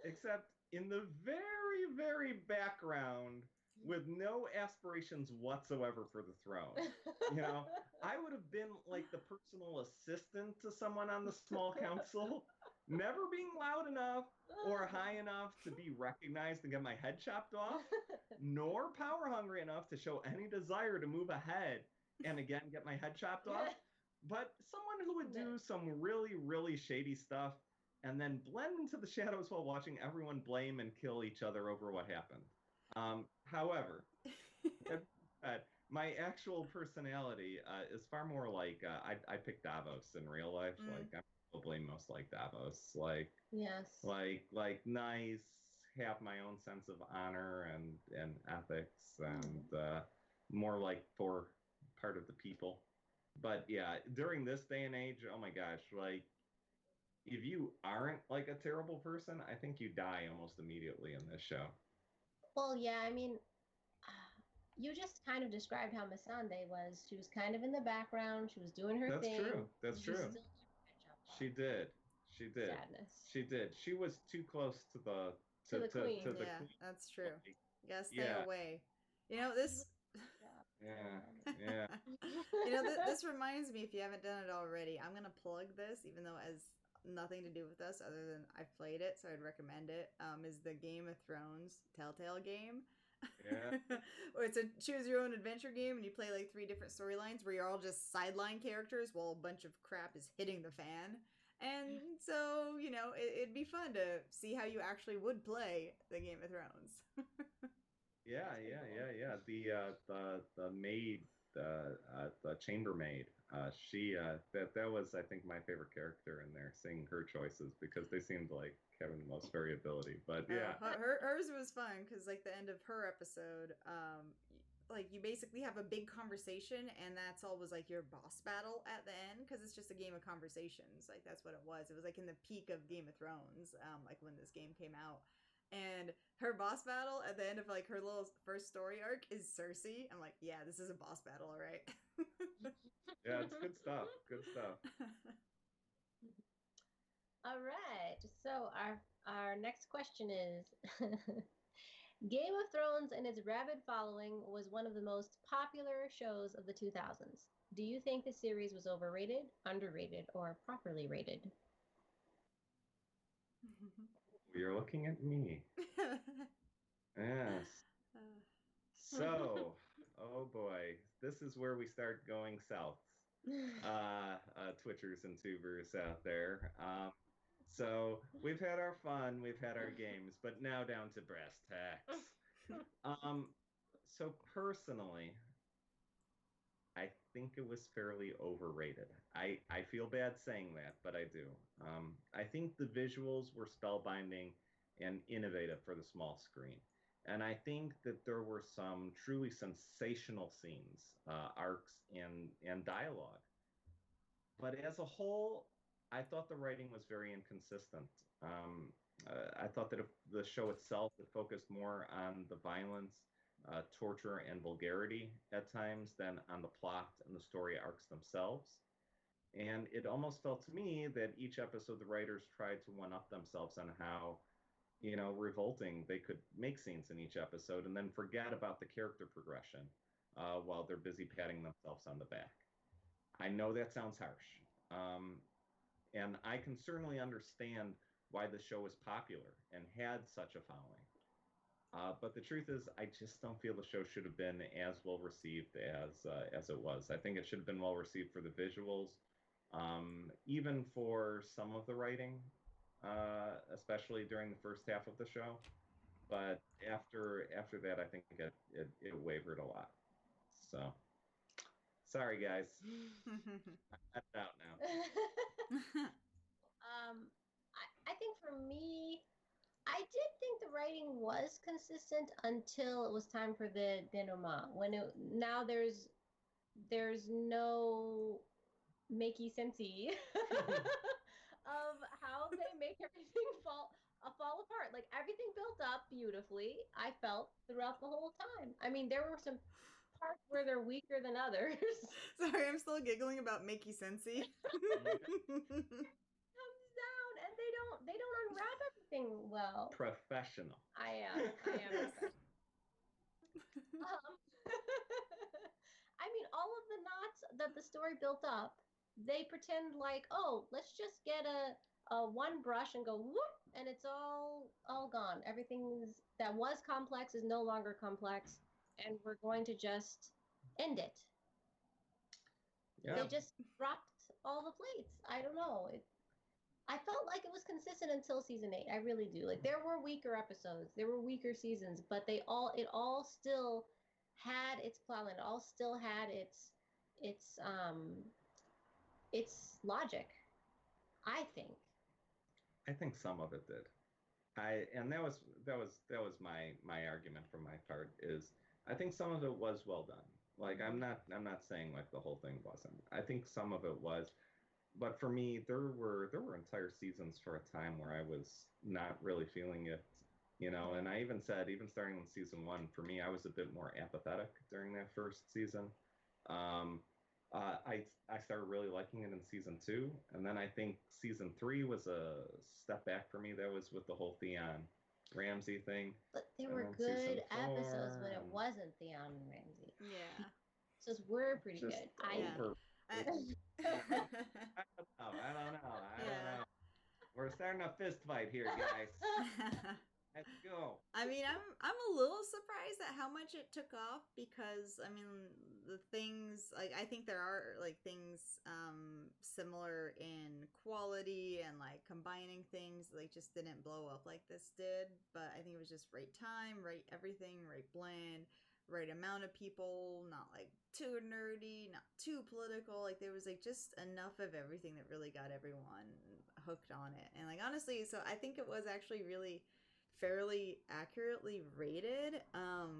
except in the very, very background, with no aspirations whatsoever for the throne. You know, I would have been like the personal assistant to someone on the small council, never being loud enough or high enough to be recognized and get my head chopped off, nor power hungry enough to show any desire to move ahead and again get my head chopped off, but someone who would do some really, really shady stuff and then blend into the shadows while watching everyone blame and kill each other over what happened. However, my actual personality is far more like I pick Davos in real life. Like I'm probably most like Davos. Yes. Like nice, have my own sense of honor and ethics, and more like for part of the people. But yeah, during this day and age, oh my gosh, like if you aren't like a terrible person, I think you die almost immediately in this show. Well, yeah, I mean, you just kind of described how Missandei was. She was kind of in the background. She was doing her That's thing. true. That's She true. still got her head chopped off. She did. She did. Sadness. She did. She was too close to the To the queen. to the Yeah, queen. that's true. Like, You gotta stay yeah. away. You know this. Yeah. Yeah. You know this reminds me. If you haven't done it already, I'm gonna plug this, even though it has nothing to do with us, other than I've played it, so I'd recommend it. Is the Game of Thrones Telltale game. Yeah. Or it's a choose your own adventure game, and you play like 3 different storylines where you're all just sideline characters while a bunch of crap is hitting the fan. And so, you know, it'd be fun to see how you actually would play the Game of Thrones. Yeah, the maid, the chambermaid. She that was I think my favorite character in there, seeing her choices because they seemed like having the most variability. But yeah, Hers was fun because like the end of her episode, like you basically have a big conversation, and that's all was like your boss battle at the end because it's just a game of conversations. Like that's what it was. It was like in the peak of Game of Thrones, like when this game came out. And her boss battle at the end of like her little first story arc is Cersei. I'm like, yeah, this is a boss battle, all right. yeah, it's good stuff. Good stuff. All right. So our next question is Game of Thrones and its rabid following was one of the most popular shows of the 2000s. Do you think the series was overrated, underrated, or properly rated? You're looking at me. Yes. So, oh boy, this is where we start going south. Twitchers and tubers out there. So we've had our fun, we've had our games, but now down to brass tacks. So personally, I think it was fairly overrated. I feel bad saying that, but I do. I think the visuals were spellbinding and innovative for the small screen. And I think that there were some truly sensational scenes, arcs, and dialogue. But as a whole, I thought the writing was very inconsistent. I thought that if the show itself had focused more on the violence, torture, and vulgarity at times than on the plot and the story arcs themselves. And it almost felt to me that each episode the writers tried to one up themselves on how, revolting they could make scenes in each episode and then forget about the character progression while they're busy patting themselves on the back. I know that sounds harsh. And I can certainly understand why the show was popular and had such a following. But the truth is, I just don't feel the show should have been as well received as it was. I think it should have been well received for the visuals, even for some of the writing, especially during the first half of the show. But after that, I think it wavered a lot. So sorry, guys. I'm out now. I think for me, I did think the writing was consistent until it was time for the denouement. Now there's no makey sensey of how they make everything fall apart. Like everything built up beautifully, I felt throughout the whole time. I mean, there were some parts where they're weaker than others. Sorry, I'm still giggling about Makey Sensei. Comes down and they don't unwrap everything well. Professional. I am professional. I mean, all of the knots that the story built up, they pretend like, oh, let's just get a one brush and go whoop, and it's all gone. Everything that was complex is no longer complex, and we're going to just end it. Yeah. They just dropped all the plates. I don't know. I felt like it was consistent until season 8. I really do. Like there were weaker episodes, there were weaker seasons, but it all still had its plotline. It all still had its logic. I think. I think some of it did. And that was my argument from my part is I think some of it was well done. Like I'm not saying like the whole thing wasn't. I think some of it was, but for me there were entire seasons for a time where I was not really feeling it, and I even said, even starting in season 1, for me I was a bit more apathetic during that first season. um I started really liking it in season 2, and then I think season 3 was a step back for me. That was with the whole Theon Ramsey thing. But they were good episodes when it wasn't Theon and Ramsey. Yeah. So were pretty Just good. over. I I don't know. We're starting a fist fight here, guys. Let's go. I mean, I'm a little surprised at how much it took off, because I mean, the things, like, I think there are like things similar in quality and like combining things, like, just didn't blow up like this did. But I think it was just right time, right everything, right blend, right amount of people, not like too nerdy, not too political. Like there was like just enough of everything that really got everyone hooked on it. And like honestly, so I think it was actually really fairly accurately rated,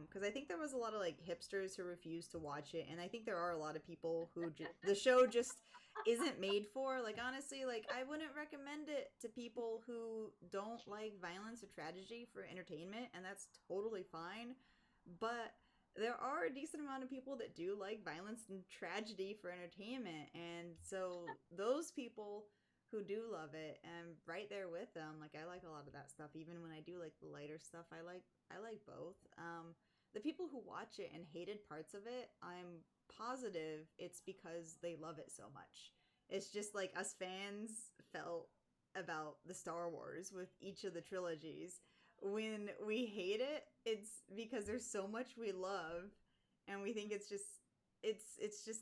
because I think there was a lot of like hipsters who refused to watch it, and I think there are a lot of people who the show just isn't made for. Like honestly, like I wouldn't recommend it to people who don't like violence or tragedy for entertainment, and that's totally fine. But there are a decent amount of people that do like violence and tragedy for entertainment, and so those people who do love it, and right there with them. Like I like a lot of that stuff, even when I do like the lighter stuff. I like both. The people who watch it and hated parts of it, I'm positive it's because they love it so much. It's just like us fans felt about the Star Wars with each of the trilogies. When we hate it, it's because there's so much we love, and we think it's just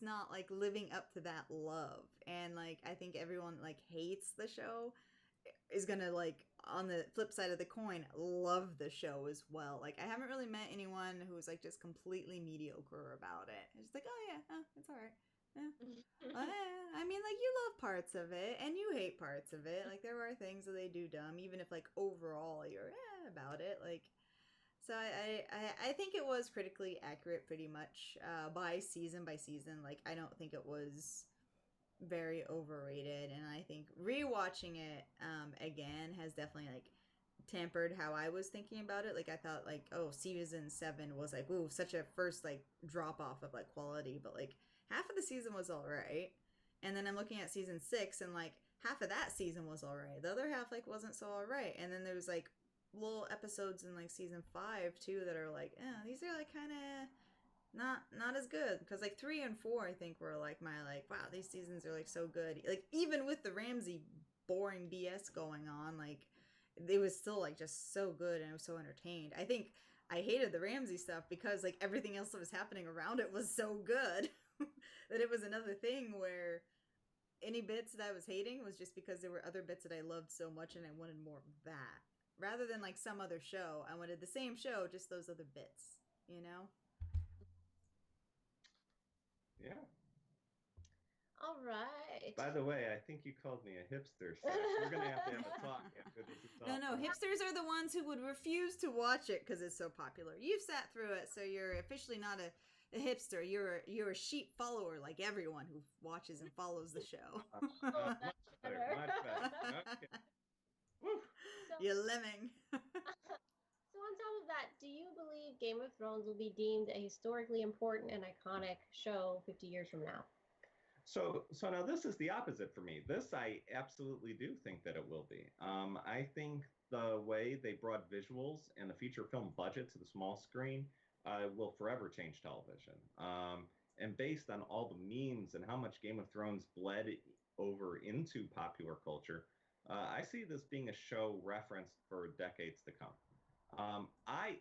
not like living up to that love. And like I think everyone like hates the show is gonna, like, on the flip side of the coin, love the show as well. Like I haven't really met anyone who's like just completely mediocre about it. It's like, oh yeah, it's all right. I mean, like, you love parts of it and you hate parts of it. Like there are things that they do dumb, even if like overall you're about it. Like, so I think it was critically accurate pretty much by season. Like I don't think it was very overrated, and I think rewatching it again has definitely like tampered how I was thinking about it. Like I thought like, oh, season 7 was like, ooh, such a first like drop off of like quality, but like half of the season was all right, and then I'm looking at season 6 and like half of that season was all right, the other half like wasn't so all right, and then there was like little episodes in like season 5 too that are like, these are like kind of not as good, because like 3 and 4 I think were like my like, wow, these seasons are like so good, like even with the Ramsey boring BS going on, like it was still like just so good, and I was so entertained. I think I hated the Ramsey stuff because like everything else that was happening around it was so good that it was another thing where any bits that I was hating was just because there were other bits that I loved so much and I wanted more of that. Rather than like some other show, I wanted the same show, just those other bits, you know? Yeah. All right. By the way, I think you called me a hipster, Sash. We're going to have a talk after this is all No, done. hipsters are the ones who would refuse to watch it because it's so popular. You've sat through it, so you're officially not a hipster. You're a sheep follower like everyone who watches and follows the show. Oh, Much that's better, better. much better. Okay. Woo. So, You lemming. so on top of that, do you believe Game of Thrones will be deemed a historically important and iconic show 50 years from now? So now this is the opposite for me. This I absolutely do think that it will be. I think the way they brought visuals and the feature film budget to the small screen will forever change television. And based on all the memes and how much Game of Thrones bled over into popular culture, I see this being a show referenced for decades to come. I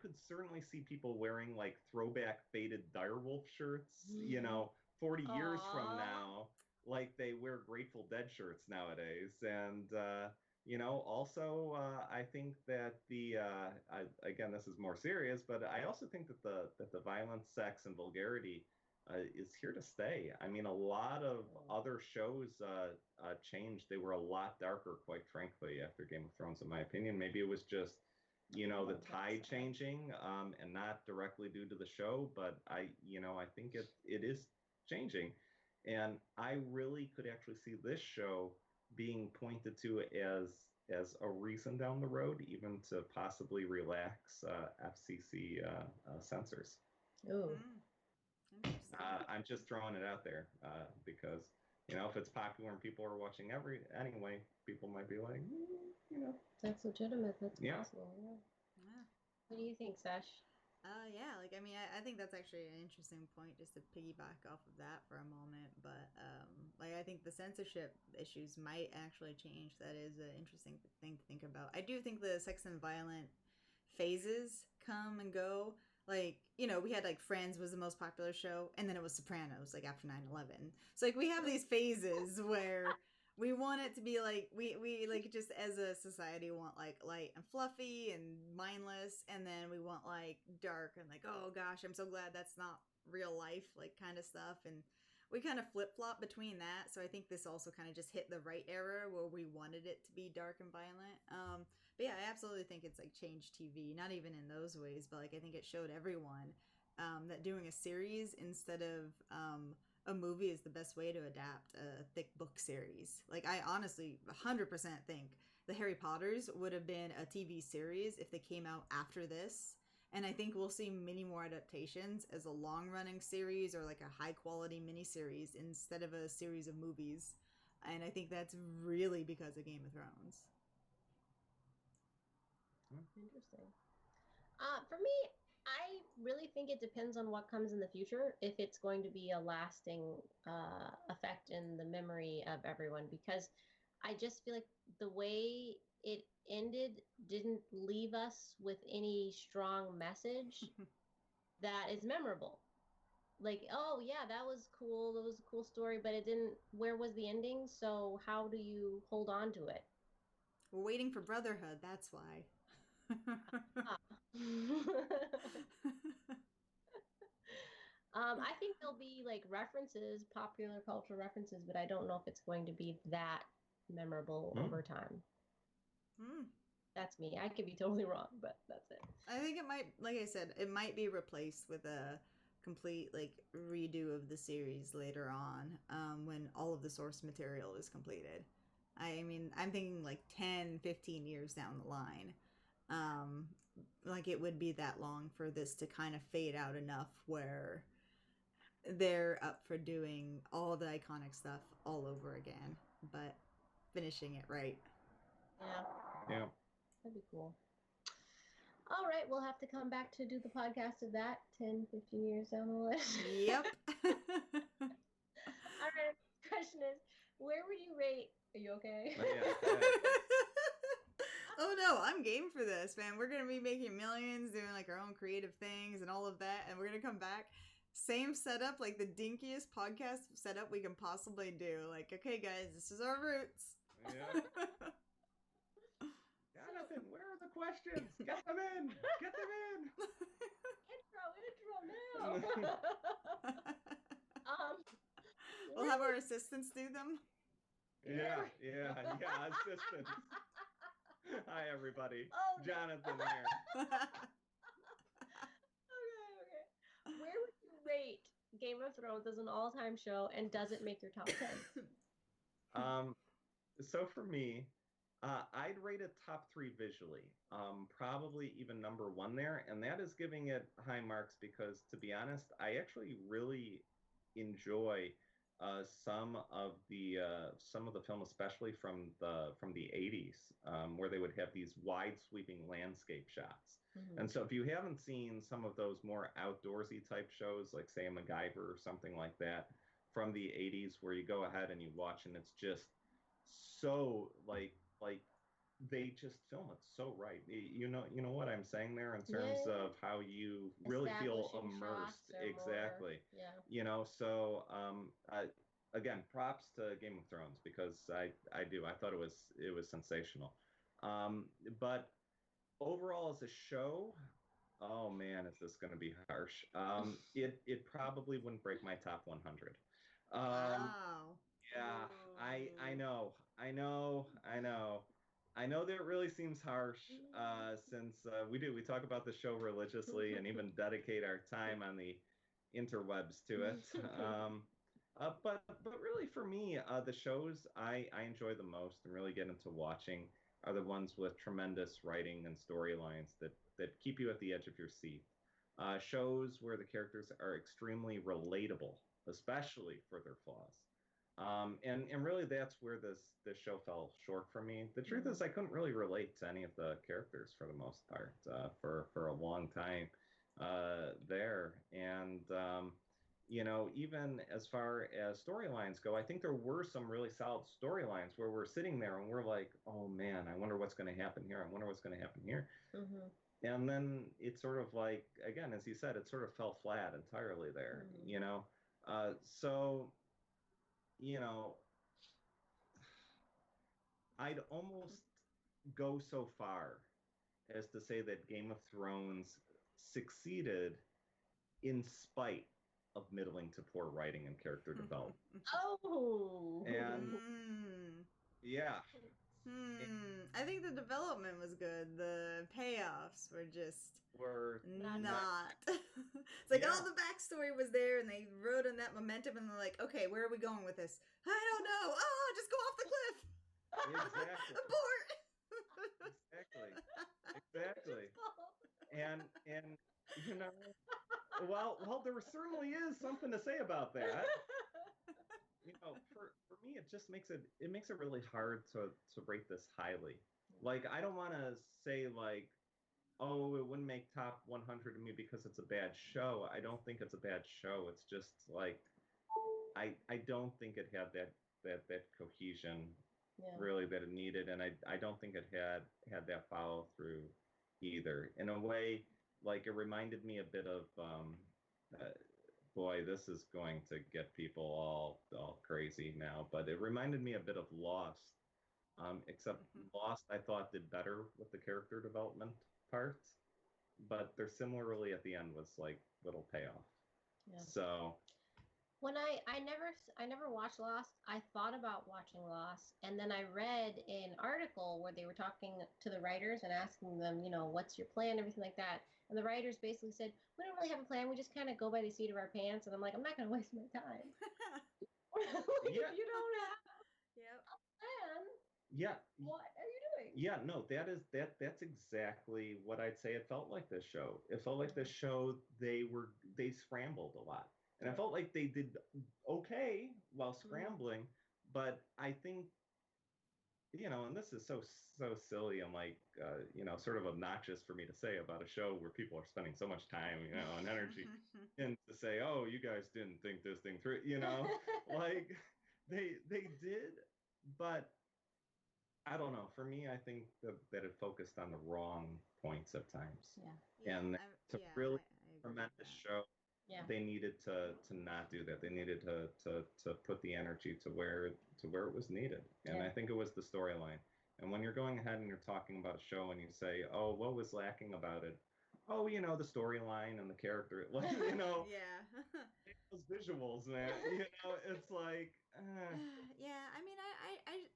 could certainly see people wearing like throwback faded direwolf shirts, 40 years from Aw. now, like they wear Grateful Dead shirts nowadays. And, also, I think that again, this is more serious, but I also think that the violence, sex, and vulgarity is here to stay. I mean, a lot of other shows changed. They were a lot darker, quite frankly, after Game of Thrones, in my opinion. Maybe it was just the tide changing, and not directly due to the show, but I think it is changing, and I really could actually see this show being pointed to as a reason down the road, even to possibly relax FCC censors. Ooh. Interesting. I'm just throwing it out there because if it's popular and people are watching anyway, people might be like, That's legitimate. That's Yeah. possible. Yeah. Yeah. What do you think, Sash? Yeah, like, I mean, I think that's actually an interesting point just to piggyback off of that for a moment. But, like, I think the censorship issues might actually change. That is an interesting thing to think about. I do think the sex and violent phases come and go. Like, we had, like, Friends was the most popular show, and then it was Sopranos, like, after 9/11. So, like, we have these phases where we want it to be like we like just as a society want like light and fluffy and mindless, and then we want like dark and like, oh gosh, I'm so glad that's not real life, like kind of stuff. And we kind of flip-flop between that. So I think this also kind of just hit the right era where we wanted it to be dark and violent. But yeah, I absolutely think it's like changed TV, not even in those ways, but like I think it showed everyone that doing a series instead of a movie is the best way to adapt a thick book series. Like, I honestly 100% think the Harry Potters would have been a TV series if they came out after this. And I think we'll see many more adaptations as a long-running series or like a high-quality miniseries instead of a series of movies. And I think that's really because of Game of Thrones. Interesting. For me, I really think it depends on what comes in the future, if it's going to be a lasting effect in the memory of everyone, because I just feel like the way it ended didn't leave us with any strong message that is memorable. Like, oh yeah, that was cool, that was a cool story, but it didn't, where was the ending? So how do you hold on to it? We're waiting for Brotherhood, that's why. I think there'll be like references, popular cultural references, but I don't know if it's going to be that memorable over time. That's me. I could be totally wrong, but that's it. I think it might, like I said, it might be replaced with a complete like redo of the series later on, when all of the source material is completed. I mean, I'm thinking like 10, 15 years down the line. Like it would be that long for this to kind of fade out enough where they're up for doing all the iconic stuff all over again, but finishing it right. Yeah. That'd be cool. All right, we'll have to come back to do the podcast of that 10, 15 years down the list. Yep. All right, question is, where would you rate... Are you okay? Yeah. Oh no, I'm game for this, man. We're gonna be making millions, doing like our own creative things and all of that, and we're gonna come back. Same setup, like the dinkiest podcast setup we can possibly do. Like, okay, guys, this is our roots. Yeah. Jonathan, where are the questions? Get them in. Get them in. Intro now. We'll have our assistants do them. Yeah, assistants. Hi, everybody. Oh, no. Jonathan here. Okay. Where would you rate Game of Thrones as an all-time show, and does it make your top 10? So for me, I'd rate it top 3 visually. Probably even number 1 there, and that is giving it high marks because, to be honest, I actually really enjoy some of the film, especially from the 80s, where they would have these wide sweeping landscape shots. Mm-hmm. And so if you haven't seen some of those more outdoorsy type shows, like say a MacGyver or something like that from the 80s, where you go ahead and you watch and it's just so like they just film it so right. You know what I'm saying there in terms of how you really feel immersed. Exactly. Yeah. You know, so again, props to Game of Thrones because I thought it was sensational. But overall as a show, oh man, is this going to be harsh? It probably wouldn't break my top 100. Wow. Yeah, I know. I know that it really seems harsh, since we talk about the show religiously and even dedicate our time on the interwebs to it. But really for me, the shows I enjoy the most and really get into watching are the ones with tremendous writing and storylines that keep you at the edge of your seat. Shows where the characters are extremely relatable, especially for their flaws. And really that's where this show fell short for me. The truth is I couldn't really relate to any of the characters for the most part, for a long time there. And you know, even as far as storylines go, I think there were some really solid storylines where we're sitting there and we're like, oh man, I wonder what's going to happen here. I wonder what's going to happen here. Mm-hmm. And then it's sort of like, again, as you said, it sort of fell flat entirely there, you know? So, you know, I'd almost go so far as to say that Game of Thrones succeeded in spite of middling to poor writing and character development. Oh. And yeah. I think the development was good. The payoffs were just not. It's like all the backstory was there, and they rode on that momentum, and they're like, "Okay, where are we going with this? I don't know. Oh, just go off the cliff. Exactly. Abort." Exactly. And you know, well, there certainly is something to say about that. You know, for me, it just makes it really hard to rate this highly. Like, I don't want to say like, oh, it wouldn't make top 100 to me because it's a bad show. I don't think it's a bad show. It's just like, I don't think it had that cohesion really that it needed, and I don't think it had that follow through either. In a way, like it reminded me a bit of boy, this is going to get people all crazy now, but it reminded me a bit of Lost. Except Lost, I thought did better with the character development parts, but there similarly at the end was like little payoff. Yeah. So when I never watched Lost. I thought about watching Lost, and then I read an article where they were talking to the writers and asking them, you know, what's your plan, everything like that. And the writers basically said, we don't really have a plan. We just kind of go by the seat of our pants. And I'm like, I'm not going to waste my time. If you don't have a plan, what are you doing? Yeah, no, that's exactly what I'd say. It felt like this show. It felt like this show. They scrambled a lot. And I felt like they did okay while scrambling, but I think, you know, and this is so silly and like, you know, sort of obnoxious for me to say about a show where people are spending so much time, you know, and energy, and to say, oh, you guys didn't think this thing through, you know, like they did, but I don't know. For me, I think that it focused on the wrong points at times, Yeah, and to really I agree with tremendous that. show, Yeah. they needed to not do that. They needed to put the energy to where it was needed, and Yeah. I think it was the storyline. And when you're going ahead and you're talking about a show and you say, "Oh, what was lacking about it?" Oh, the storyline and the character, like Yeah. those visuals, man. It's like, Yeah, I mean,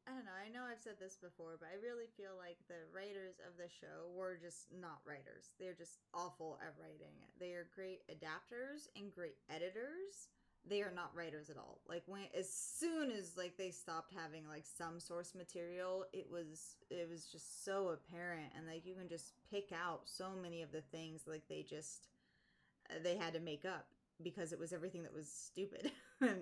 I don't know. I know I've said this before, but I really feel like the writers of the show were just not writers. They're just awful at writing. They are great adapters and great editors. They are not writers at all. Like as soon as like they stopped having like some source material, it was just so apparent, and like you can just pick out so many of the things like they had to make up because it was everything that was stupid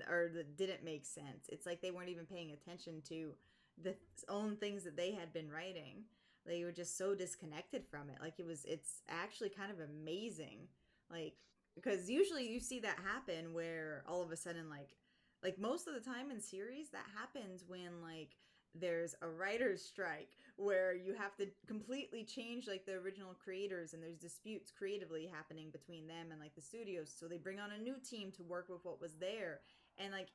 or that didn't make sense. It's like they weren't even paying attention to the own things that they had been writing. They were just so disconnected from it. Like it's actually kind of amazing. Like because usually you see that happen where all of a sudden like most of the time in series that happens when like there's a writer's strike where you have to completely change like the original creators, and there's disputes creatively happening between them and like the studios, so they bring on a new team to work with what was there. And like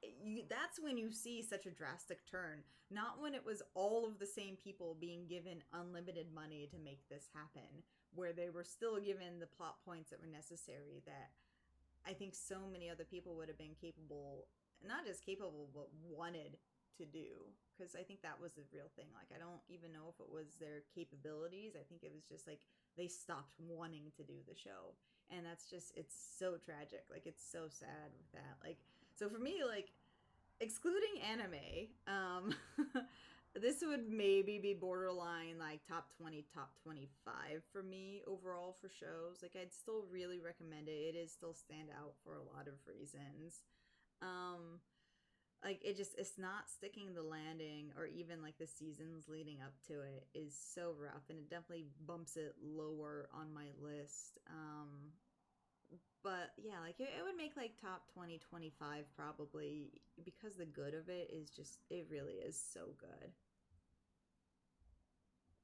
that's when you see such a drastic turn, not when it was all of the same people being given unlimited money to make this happen, where they were still given the plot points that were necessary, that I think so many other people would have been capable, not just capable, but wanted to do. Because I think that was the real thing. Like, I don't even know if it was their capabilities. I think it was just like they stopped wanting to do the show. And that's just, it's so tragic. Like, it's so sad with that. Like, so for me, like, excluding anime, this would maybe be borderline like top 20, top 25 for me overall for shows. Like I'd still really recommend it. It is still stand out for a lot of reasons. Um like it's not sticking the landing, or even like the seasons leading up to it is so rough, and it definitely bumps it lower on my list. But yeah, like it would make like top 20, 25 probably, because the good of it is just, it really is so good.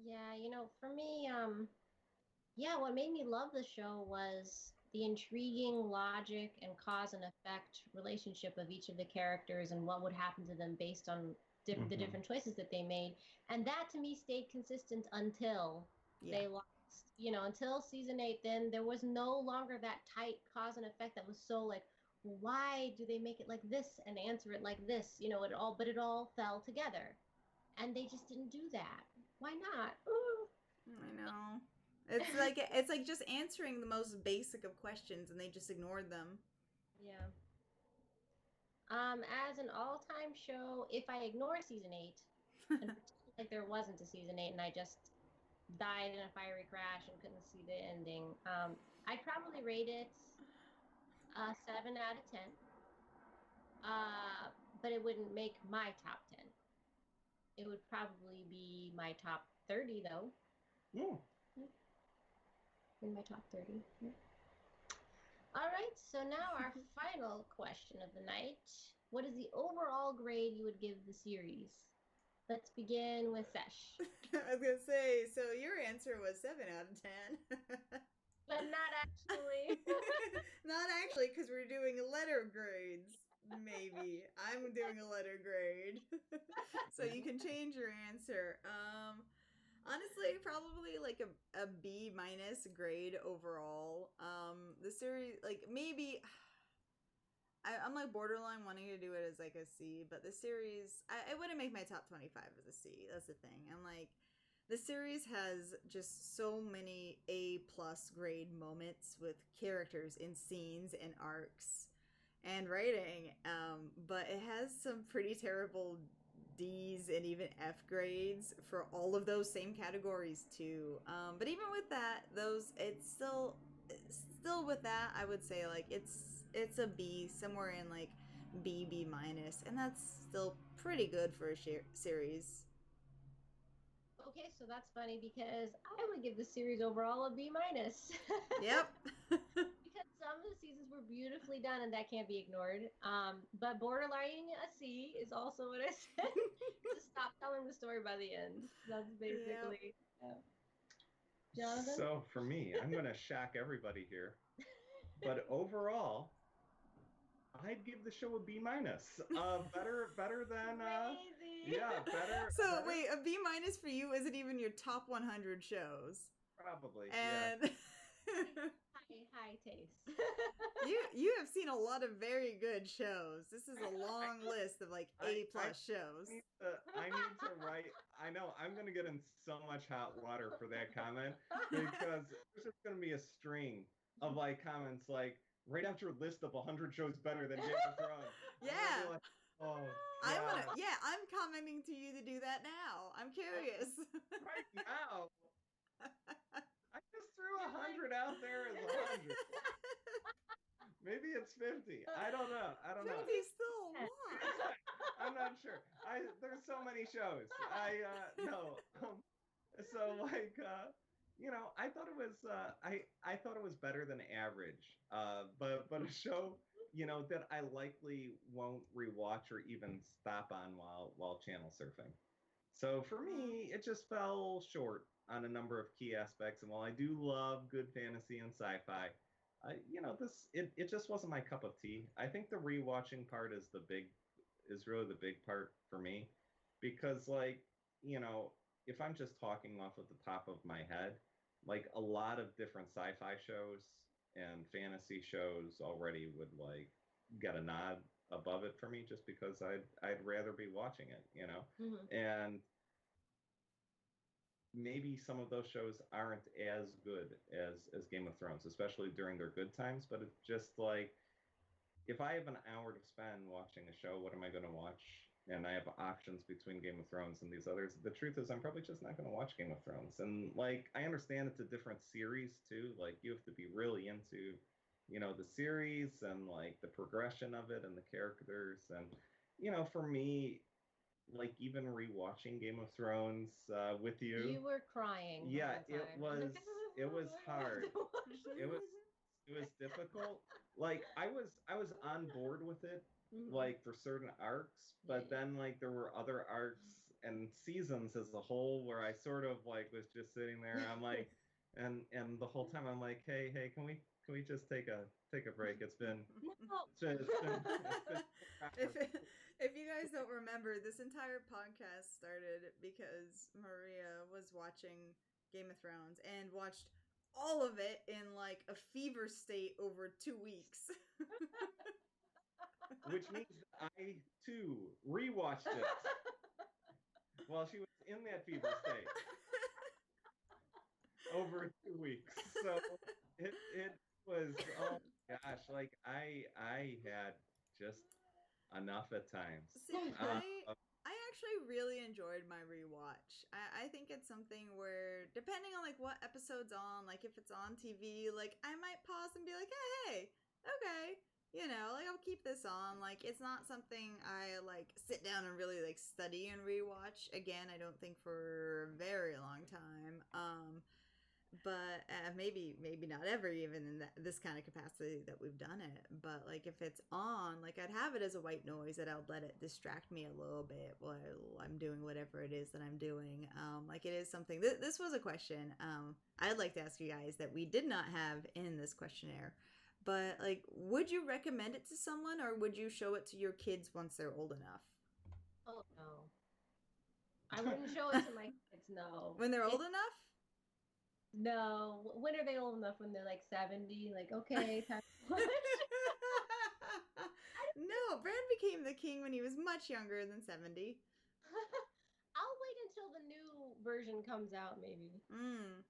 Yeah, for me, yeah, what made me love the show was the intriguing logic and cause and effect relationship of each of the characters and what would happen to them based on the mhm. different choices that they made. And that to me stayed consistent until Yeah. they lost, until season 8. Then there was no longer that tight cause and effect that was so like, well, why do they make it like this and answer it like this? It all fell together. And they just didn't do that. Why not? Ooh. I know. It's like just answering the most basic of questions, and they just ignored them. Yeah. As an all-time show, if I ignore season 8 and pretend like there wasn't a season 8 and I just died in a fiery crash and couldn't see the ending, I'd probably rate it a 7 out of 10. But it wouldn't make my top 10. It would probably be my top 30 though. Yeah. In my top 30. Yeah. All right, so now our final question of the night. What is the overall grade you would give the series? Let's begin with Sesh. I was gonna say, so your answer was 7 out of 10. But not actually. Not actually, because we're doing letter grades. Maybe I'm doing a letter grade, so you can change your answer. Honestly, probably like a B minus grade overall. The series, like maybe I'm like borderline wanting to do it as like a C, but the series, I wouldn't make my top 25 as a C. That's the thing. I'm like, the series has just so many A plus grade moments with characters in scenes and arcs and writing, but it has some pretty terrible D's and even F grades for all of those same categories too. But even with that, it's still with that, I would say like it's a B, somewhere in like B minus, and that's still pretty good for a series. Okay, so that's funny because I would give the series overall a B minus. Yep. Because some of the seasons were beautifully done, and that can't be ignored. But borderlining a C is also what I said. Just stop telling the story by the end. That's basically. Yeah. Jonathan? So for me, I'm going to shock everybody here, but overall, I'd give the show a B minus. Better than Crazy. yeah, better. So better, wait, a B minus for you isn't even your top 100 shows, probably. and High taste. you have seen a lot of very good shows. This is a long list of like A plus shows. I need to write. I know I'm going to get in so much hot water for that comment because there's just going to be a string of like comments like right after a list of 100 shows better than Game of Thrones. Yeah. Like, oh, I God. want to. Yeah, I'm commenting to you to do that now. I'm curious. Right now. I just threw 100 out there as 100. Maybe it's 50. I don't know. 50 still a lot. I'm not sure. There's so many shows. No. So like I thought it was I thought it was better than average. But a show that I likely won't rewatch or even stop on while channel surfing. So for me, it just fell short on a number of key aspects. And while I do love good fantasy and sci-fi, it just wasn't my cup of tea. I think the rewatching part is really the big part for me, because if I'm just talking off of the top of my head, like a lot of different sci-fi shows and fantasy shows already would like get a nod above it for me just because I'd rather be watching it, Mm-hmm. and maybe some of those shows aren't as good as Game of Thrones, especially during their good times. But it's just like if I have an hour to spend watching a show, what am I going to watch? And I have options between Game of Thrones and these others. The truth is, I'm probably just not going to watch Game of Thrones. And like, I understand it's a different series too. Like, you have to be really into, the series and like the progression of it and the characters. And for me, like even rewatching Game of Thrones with you. You were crying. Yeah, the whole time. it was hard. It was difficult. Like I was on board with it, Mhm. like for certain arcs, but Yeah. then like there were other arcs and seasons as a whole where I sort of like was just sitting there. I'm like, and the whole time I'm like, hey, can we just take a break? It's been No. If you guys don't remember, this entire podcast started because Maria was watching Game of Thrones and watched all of it in like a fever state over 2 weeks. Which means that I too rewatched it while she was in that fever state over 2 weeks. So it was, oh my gosh, like I had just enough at times. See, I actually really enjoyed my rewatch. I think it's something where, depending on like what episode's on, like if it's on TV, like I might pause and be like, hey, okay, like I'll keep this on. Like it's not something I like sit down and really like study and rewatch again. I don't think for a very long time. But maybe not ever, even in this kind of capacity that we've done it. But like if it's on, like I'd have it as a white noise that I'll let it distract me a little bit while I'm doing whatever it is that I'm doing. Like it is something. This was a question I'd like to ask you guys that we did not have in this questionnaire. But like, would you recommend it to someone, or would you show it to your kids once they're old enough? Oh no. I wouldn't show it to my kids. No. When they're old enough? No. When are they old enough? When they're like 70? Like, okay, time to watch. No, Bran became the king when he was much younger than 70. I'll wait until the new version comes out, maybe. Mm.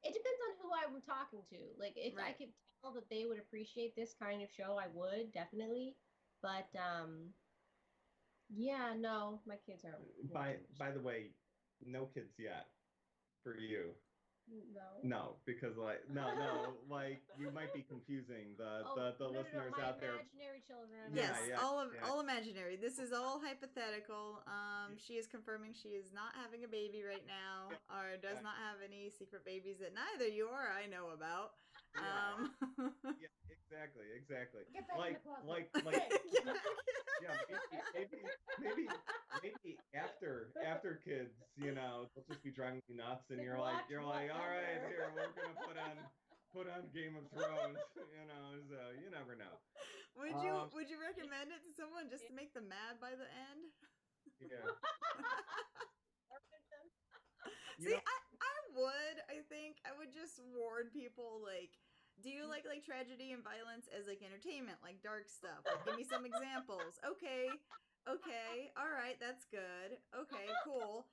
It depends on who I'm talking to. Like, if I could tell that they would appreciate this kind of show, I would, definitely. But, yeah, no, my kids aren't. By the way, no kids yet for you. No, because no, like you might be confusing the listeners my out there. imaginary children. Yes, Yeah, all imaginary. This is all hypothetical. She is confirming she is not having a baby right now, or does not have any secret babies that neither you or I know about. Yeah, exactly. Get back in the closet. Like, maybe after kids, they'll just be driving you nuts, and you're like, all right, here we're gonna put on Game of Thrones, so you never know. Would you recommend it to someone just to make them mad by the end? Yeah. See, I would. I think I would just warn people, like, do you like tragedy and violence as like entertainment, like dark stuff? Like, give me some examples. Okay, all right, that's good. Okay, cool.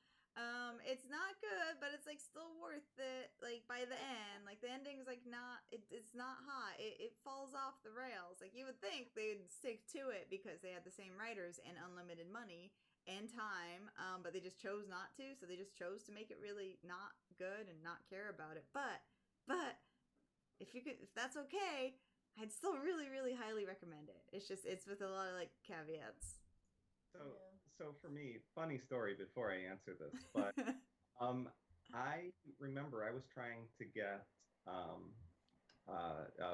It's not good, but it's like still worth it. Like by the end, like the ending's like it's not hot. It falls off the rails. Like you would think they'd stick to it because they had the same writers and unlimited money and time, but they just chose not to. So they just chose to make it really not good and not care about it. But if that's okay, I'd still really, really highly recommend it. It's with a lot of like caveats. So for me, funny story before I answer this, but I remember I was trying to get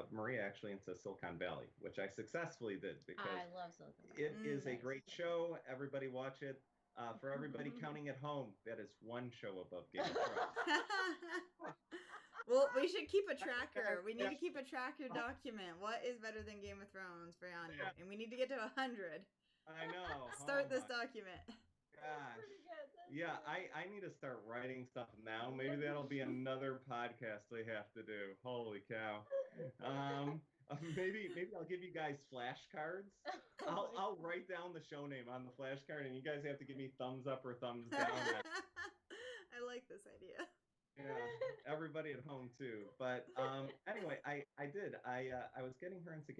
Maria actually into Silicon Valley, which I successfully did because I love Silicon Valley. It is a great show. Everybody watch it. For everybody counting at home, that is one show above Game of Thrones. Well, we should keep a tracker. We need to keep a tracker document. What is better than Game of Thrones for Yanya? And we need to get to 100. I know. Start this document. Gosh. Yeah, I need to start writing stuff now. Maybe that'll be another podcast we have to do. Holy cow. Maybe I'll give you guys flashcards. I'll write down the show name on the flashcard, and you guys have to give me thumbs up or thumbs down. I like this idea. Yeah, everybody at home too. But anyway, I did. I was getting her into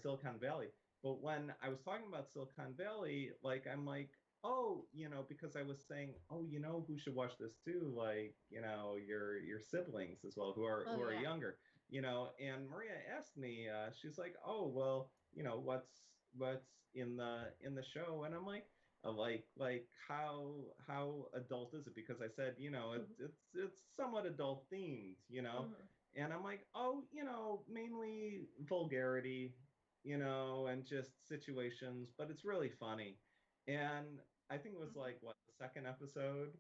Silicon Valley. But when I was talking about Silicon Valley, like I'm like, oh, because I was saying, oh, who should watch this too? Like, your siblings as well who are younger. And Maria asked me, she's like, oh, well, what's in the show? And I'm like, how adult is it? Because I said, it's somewhat adult themed, and I'm like, oh, mainly vulgarity, and just situations, but it's really funny. And I think it was like what, the second episode,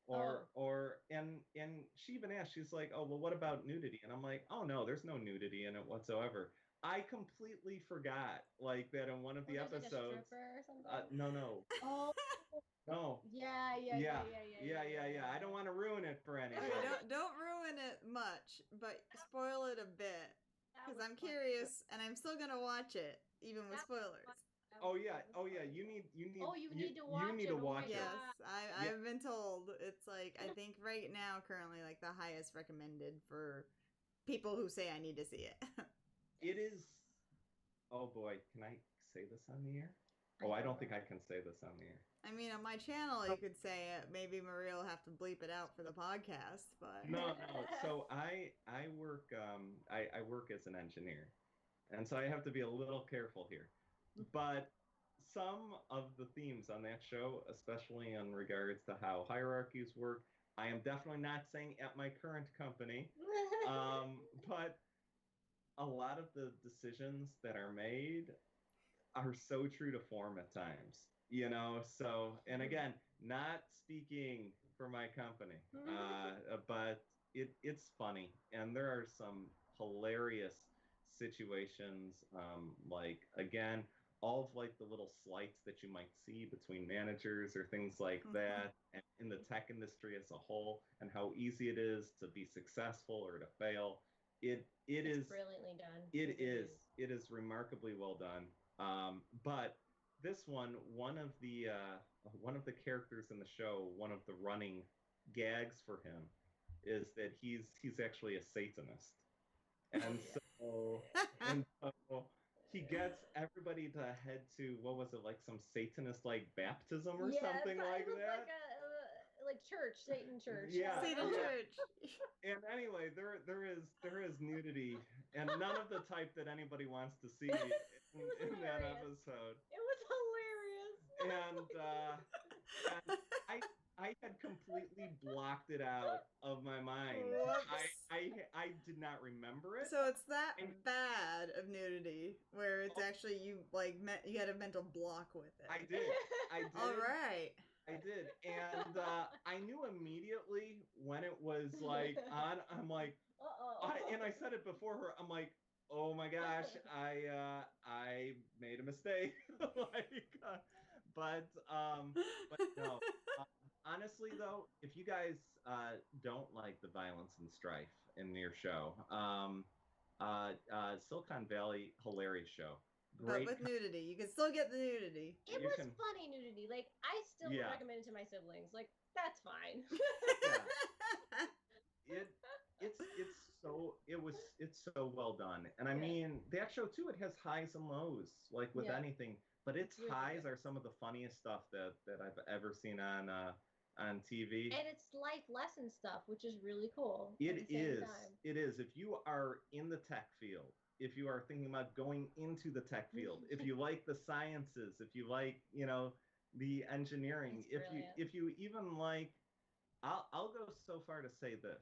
and she even asked, she's like, oh, well, what about nudity? And I'm like, oh no, there's no nudity in it whatsoever. I completely forgot, like, that in one of the episodes. Like a stripper or something? No. Oh. No. Yeah. I don't want to ruin it for anyone. Okay, don't ruin it much, but spoil it a bit, because I'm curious, and I'm still gonna watch it, even with spoilers. Oh yeah. You need to watch it. Yes, I've been told it's like, I think right now currently like the highest recommended for people who say I need to see it. It is. Oh boy, can I say this on the air? Oh, I don't think I can say this on the air. I mean, on my channel you could say it. Maybe Maria will have to bleep it out for the podcast, but no. So I work I work as an engineer, and so I have to be a little careful here. But some of the themes on that show, especially in regards to how hierarchies work, I am definitely not saying at my current company, but a lot of the decisions that are made are so true to form at times, so, and again, not speaking for my company, but it's funny, and there are some hilarious situations, like, again, all of like the little slights that you might see between managers or things like that, and in the tech industry as a whole, and how easy it is to be successful or to fail. It's brilliantly done. It is remarkably well done. But this one of the characters in the show, one of the running gags for him is that he's actually a Satanist, and so he gets everybody to head to, what was it, like some Satanist like baptism or something like that. like church, Satan church. Yeah. Satan Yeah. Church. And anyway, there is nudity, and none of the type that anybody wants to see in that hilarious. episode. It was hilarious. And I had completely blocked it out of my mind. Whoops. I did not remember it. So it's that bad of nudity where it's actually you you had a mental block with it. I did. All right. I did, and I knew immediately when it was like on. I'm like, and I said it before her. I'm like, oh my gosh, I made a mistake. But no. Honestly, though, if you guys don't like the violence and strife in your show, Silicon Valley, hilarious show. Great. But with nudity, you can still get the nudity. It was funny nudity. Like, I still would recommend it to my siblings. Like, that's fine. It's so well done. And I mean, that show too, it has highs and lows, like with anything. But its highs are some of the funniest stuff that I've ever seen on TV. And it's life lesson stuff, which is really cool. It is. It is. If you are in the tech field, if you are thinking about going into the tech field, if you like the sciences, if you like, the engineering, if you even like, I'll go so far to say this,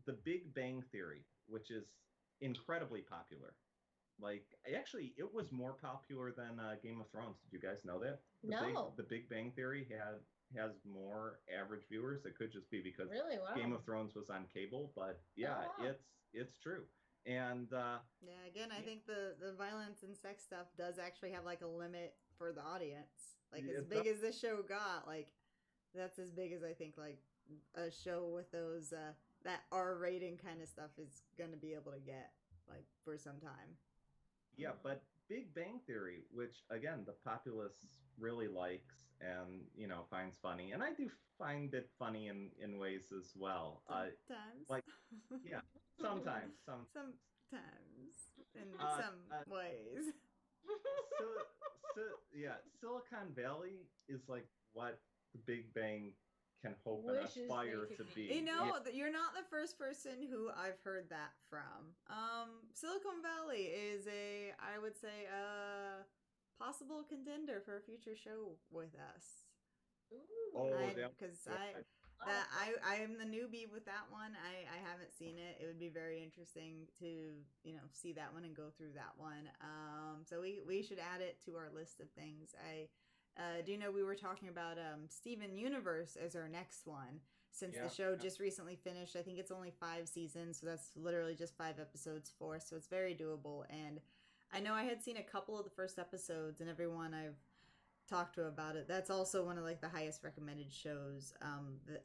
the Big Bang Theory, which is incredibly popular. Like, actually, it was more popular than Game of Thrones. Did you guys know that? The Big Bang Theory has more average viewers. It could just be because Game of Thrones was on cable, but it's true. And again, I think the violence and sex stuff does actually have like a limit for the audience. Like, as big as this show got, like, that's as big as I think like a show with those that R rating kind of stuff is gonna be able to get, like, for some time. Yeah, but Big Bang Theory, which again the populace really likes and finds funny, and I do find it funny in ways as well. Sometimes, sometimes, in some ways. Silicon Valley is like what the Big Bang can hope and aspire to be. You're not the first person who I've heard that from. Silicon Valley is I would say, a possible contender for a future show with us. Because I am the newbie with that one. I haven't seen it. It would be very interesting to see that one and go through that one. So we should add it to our list of things. I do know we were talking about Steven Universe as our next one, since the show just recently finished. I think it's only 5 seasons, so that's literally just 5 episodes for us, so it's very doable. And I know I had seen a couple of the first episodes, and everyone I've talked to about it, that's also one of like the highest recommended shows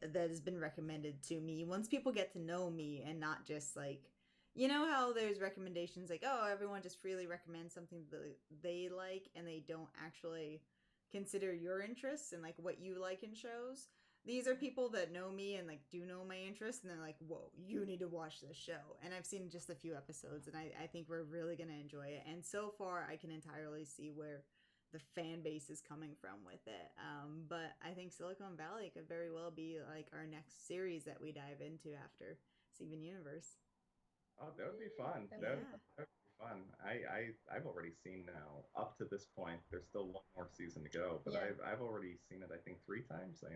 that has been recommended to me. Once people get to know me and not just like, how there's recommendations like, oh, everyone just freely recommends something that they like and they don't actually consider your interests and like what you like in shows. These are people that know me and like do know my interests, and they're like, whoa, you need to watch this show. And I've seen just a few episodes, and I think we're really going to enjoy it. And so far I can entirely see where the fan base is coming from with it. But I think Silicon Valley could very well be like our next series that we dive into after Steven Universe. Oh, that would be fun. That would be fun. I've already seen now up to this point. There's still one more season to go, but I've already seen it I think 3 times. I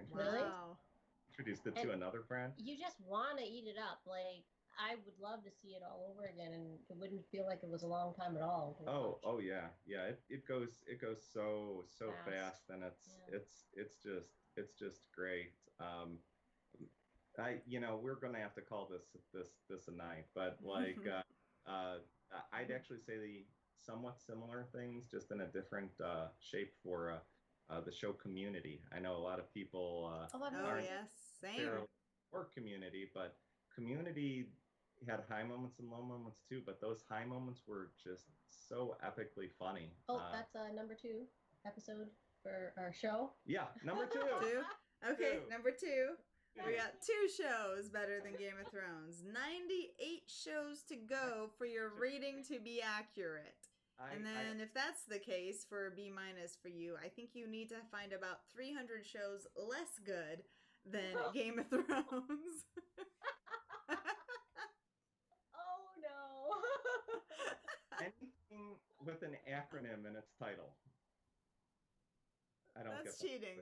introduced it to another friend. You just want to eat it up. Like, I would love to see it all over again, and it wouldn't feel like it was a long time at all. Oh yeah. It goes so fast, and it's just great. We're gonna have to call this a night, but like I'd actually say the somewhat similar things, just in a different shape for the show Community. I know a lot of people same or Community, but Community had high moments and low moments too, but those high moments were just so epically funny. That's number 2 episode for our show. Yeah, number 2. Okay, number 2. We got 2 shows better than Game of Thrones. 98 shows to go for your rating to be accurate. And then if that's the case for B- for you, I think you need to find about 300 shows less good than Game of Thrones. Oh no. Anything with an acronym in its title. I don't That's get cheating.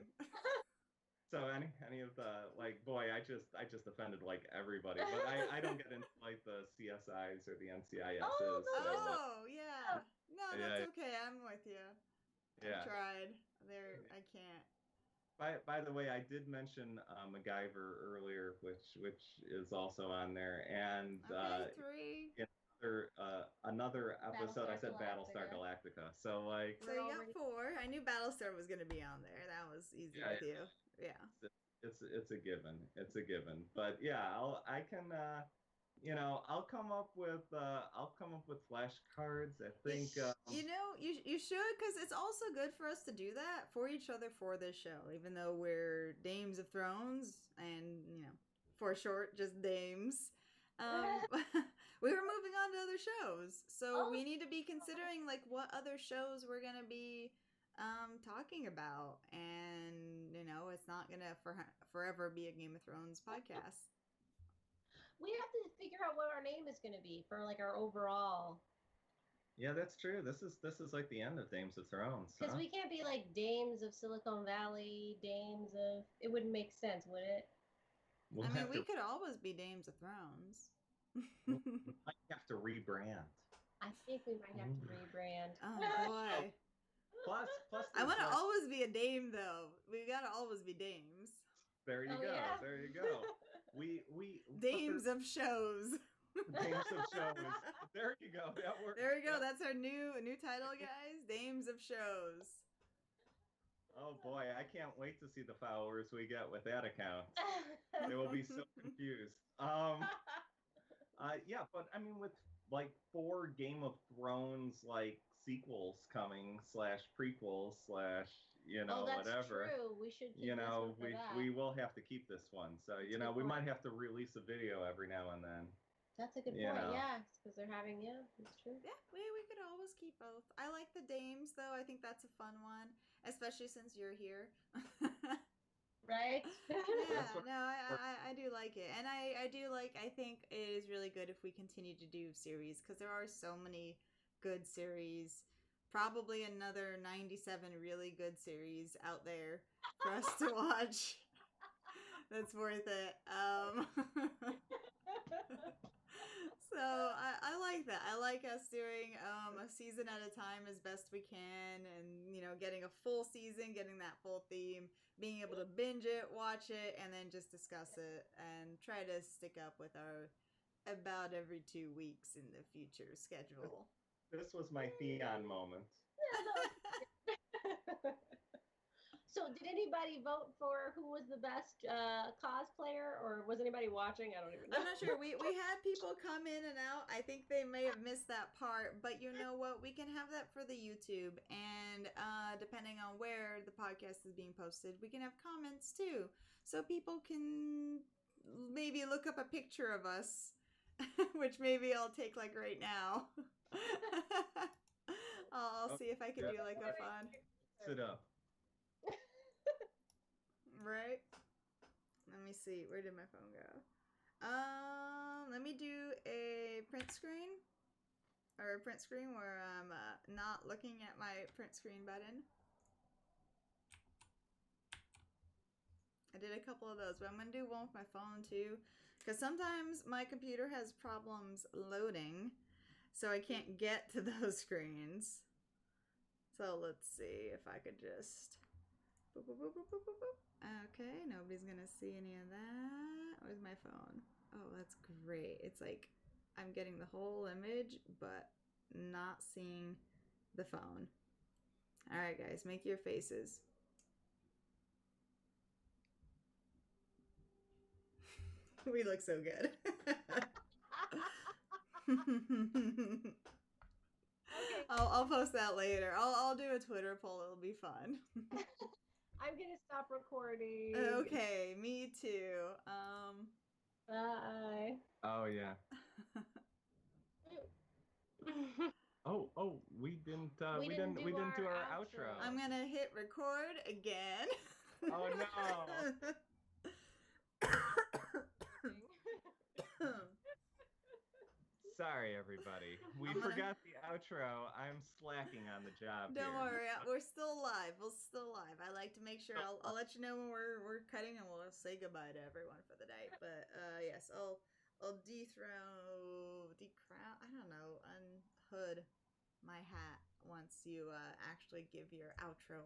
So any of the like, boy, I just offended like everybody, but I don't get into like the CSIs or the NCISs. Oh, no, there's no- Oh, yeah. No, that's Yeah. okay. I'm with you. Yeah. I tried. I can't. By the way, I did mention MacGyver earlier, which is also on there, and Okay, 3. in another episode I said Battlestar Battlestar Galactica. So like, So you got 4. I knew Battlestar was gonna be on there. That was easy Yeah, with you. Yeah. it's a given. It's a given. But yeah, I'll come up with flashcards. I think You should, because it's also good for us to do that for each other for this show, even though we're Dames of Thrones and, for short, just Dames. We were moving on to other shows, so we need to be considering like what other shows we're gonna be talking about, and it's not gonna forever be a Game of Thrones podcast. We have to figure out what our name is going to be for like our overall. Yeah, that's true. This is like the end of Dames of Thrones. Because we can't be like Dames of Silicon Valley, Dames of. It wouldn't make sense, would it? We could always be Dames of Thrones. We might have to rebrand. I think we might have to rebrand. Oh boy. Plus, I want to always be a dame, though. We gotta always be dames. There you go. Yeah. There you go. We Dames of shows. Dames of shows. There you go. That works. There you go. That's our new title, guys. Dames of shows. Oh boy, I can't wait to see the followers we get with that account. They will be so confused. Yeah, but I mean, with like 4 Game of Thrones like sequels coming / prequels / that's whatever. True. We should keep this one for that. We will have to keep this one. So we might have to release a video every now and then. That's a good point. Yeah, because they're having it's true. Yeah, we could always keep both. I like the dames though. I think that's a fun one, especially since you're here. Right? Yeah, no, I do like it. And I think it is really good if we continue to do series, because there are so many good series. Probably another 97 really good series out there for us to watch. That's worth it. So I like that. I like us doing a season at a time as best we can, and getting a full season, getting that full theme, being able to binge it, watch it, and then just discuss it, and try to stick up with our about every 2 weeks in the future schedule. This was my Theon moment. So did anybody vote for who was the best cosplayer, or was anybody watching? I don't even know. I'm not sure. We had people come in and out. I think they may have missed that part, but you know what? We can have that for the YouTube, and depending on where the podcast is being posted, we can have comments too, so people can maybe look up a picture of us, which maybe I'll take like right now. I'll see if I can do like a fun. Sit up. Right? Let me see. Where did my phone go? Let me do a print screen. Or a print screen where I'm not looking at my print screen button. I did a couple of those, but I'm going to do one with my phone too. Because sometimes my computer has problems loading, so I can't get to those screens. So let's see if I could just... Boop, boop, boop, boop, boop, boop, boop. Okay, nobody's gonna see any of that. Where's my phone? Oh, that's great. It's like I'm getting the whole image, but not seeing the phone. All right, guys, make your faces. We look so good. Okay. I'll post that later. I'll do a Twitter poll. It'll be fun. I'm gonna stop recording. Okay, me too. Bye. Oh yeah. Oh, we didn't do our outro. I'm gonna hit record again. Oh no. sorry, everybody. We forgot the outro. I'm slacking on the job Don't here. worry, we're still live. We're still live. I like to make sure I'll let you know when we're cutting, and we'll say goodbye to everyone for the night. But yes, I'll decrown. I don't know, unhood my hat once you actually give your outro,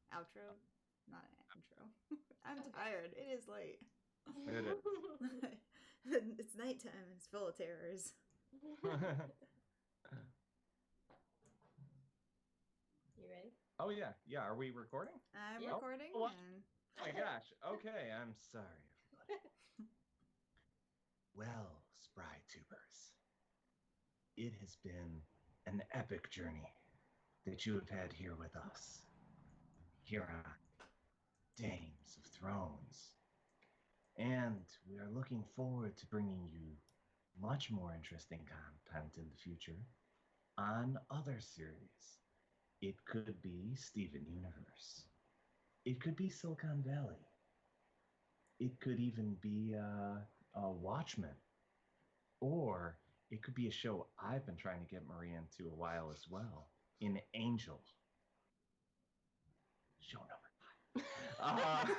not an intro. I'm tired. It is late. It is. It's nighttime and it's full of terrors. You ready? Oh yeah. Are we recording? I'm Yeah. recording. Oh, And... Oh my gosh. Okay, I'm sorry, everybody. Well, Spry Tubers, it has been an epic journey that you have had here with us, here on Dames of Thrones. And we are looking forward to bringing you much more interesting content in the future on other series. It could be Steven Universe. It could be Silicon Valley. It could even be Watchmen. Or it could be a show I've been trying to get Maria into a while as well, in Angel. Show number 5.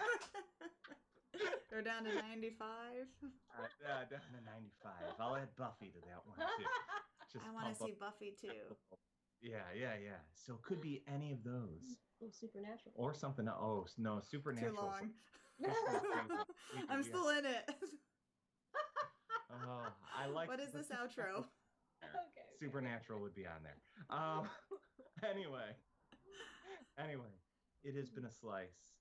Go down to 95. Down to 95. I'll add Buffy to that one too. Just I want to pump see up. Buffy too. Yeah. So it could be any of those. Oh, Supernatural. Or something. Oh, no, Supernatural. Too long. We I'm still in it. Oh, I like. What is this outro? Okay. Supernatural would be on there. Anyway, it has been a slice.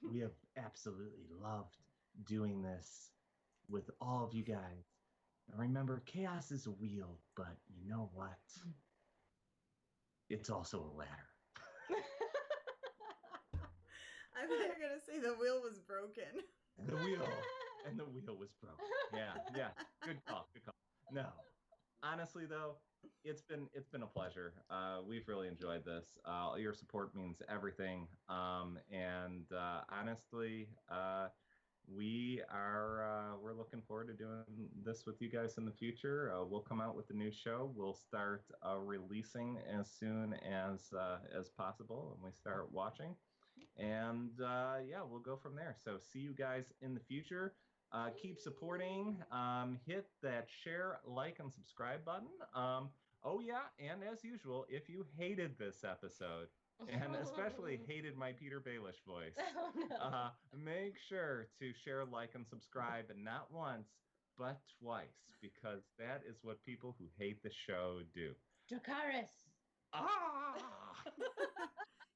We have absolutely loved doing this with all of you guys. And remember, chaos is a wheel, but you know what? It's also a ladder. I thought you were gonna say the wheel was broken. The wheel was broken. Yeah. Good call. No, honestly though, it's been a pleasure. We've really enjoyed this. Your support means everything. And honestly, we're looking forward to doing this with you guys in the future. We'll come out with a new show. We'll start releasing as soon as possible, and we start watching. And we'll go from there. So see you guys in the future. Keep supporting. Hit that share, like, and subscribe button. And as usual, if you hated this episode, and especially hated my Peter Baelish voice, make sure to share, like, and subscribe, and not once, but twice, because that is what people who hate the show do. Dracarys. Ah!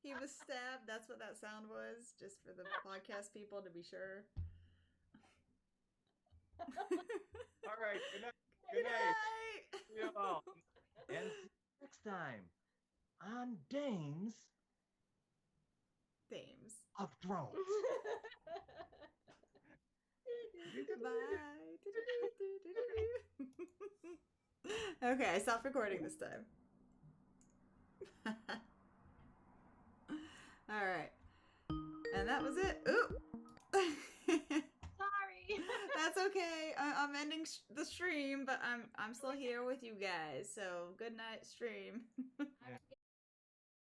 He was stabbed. That's what that sound was, just for the podcast people to be sure. All right. Good night. Good night. See you all. And see you next time on Dames of Thrones. Bye. Okay, I stopped recording this time. All right, and that was it. Oop. Sorry. That's okay. I'm ending the stream, but I'm still here with you guys. So good night, stream. Yeah.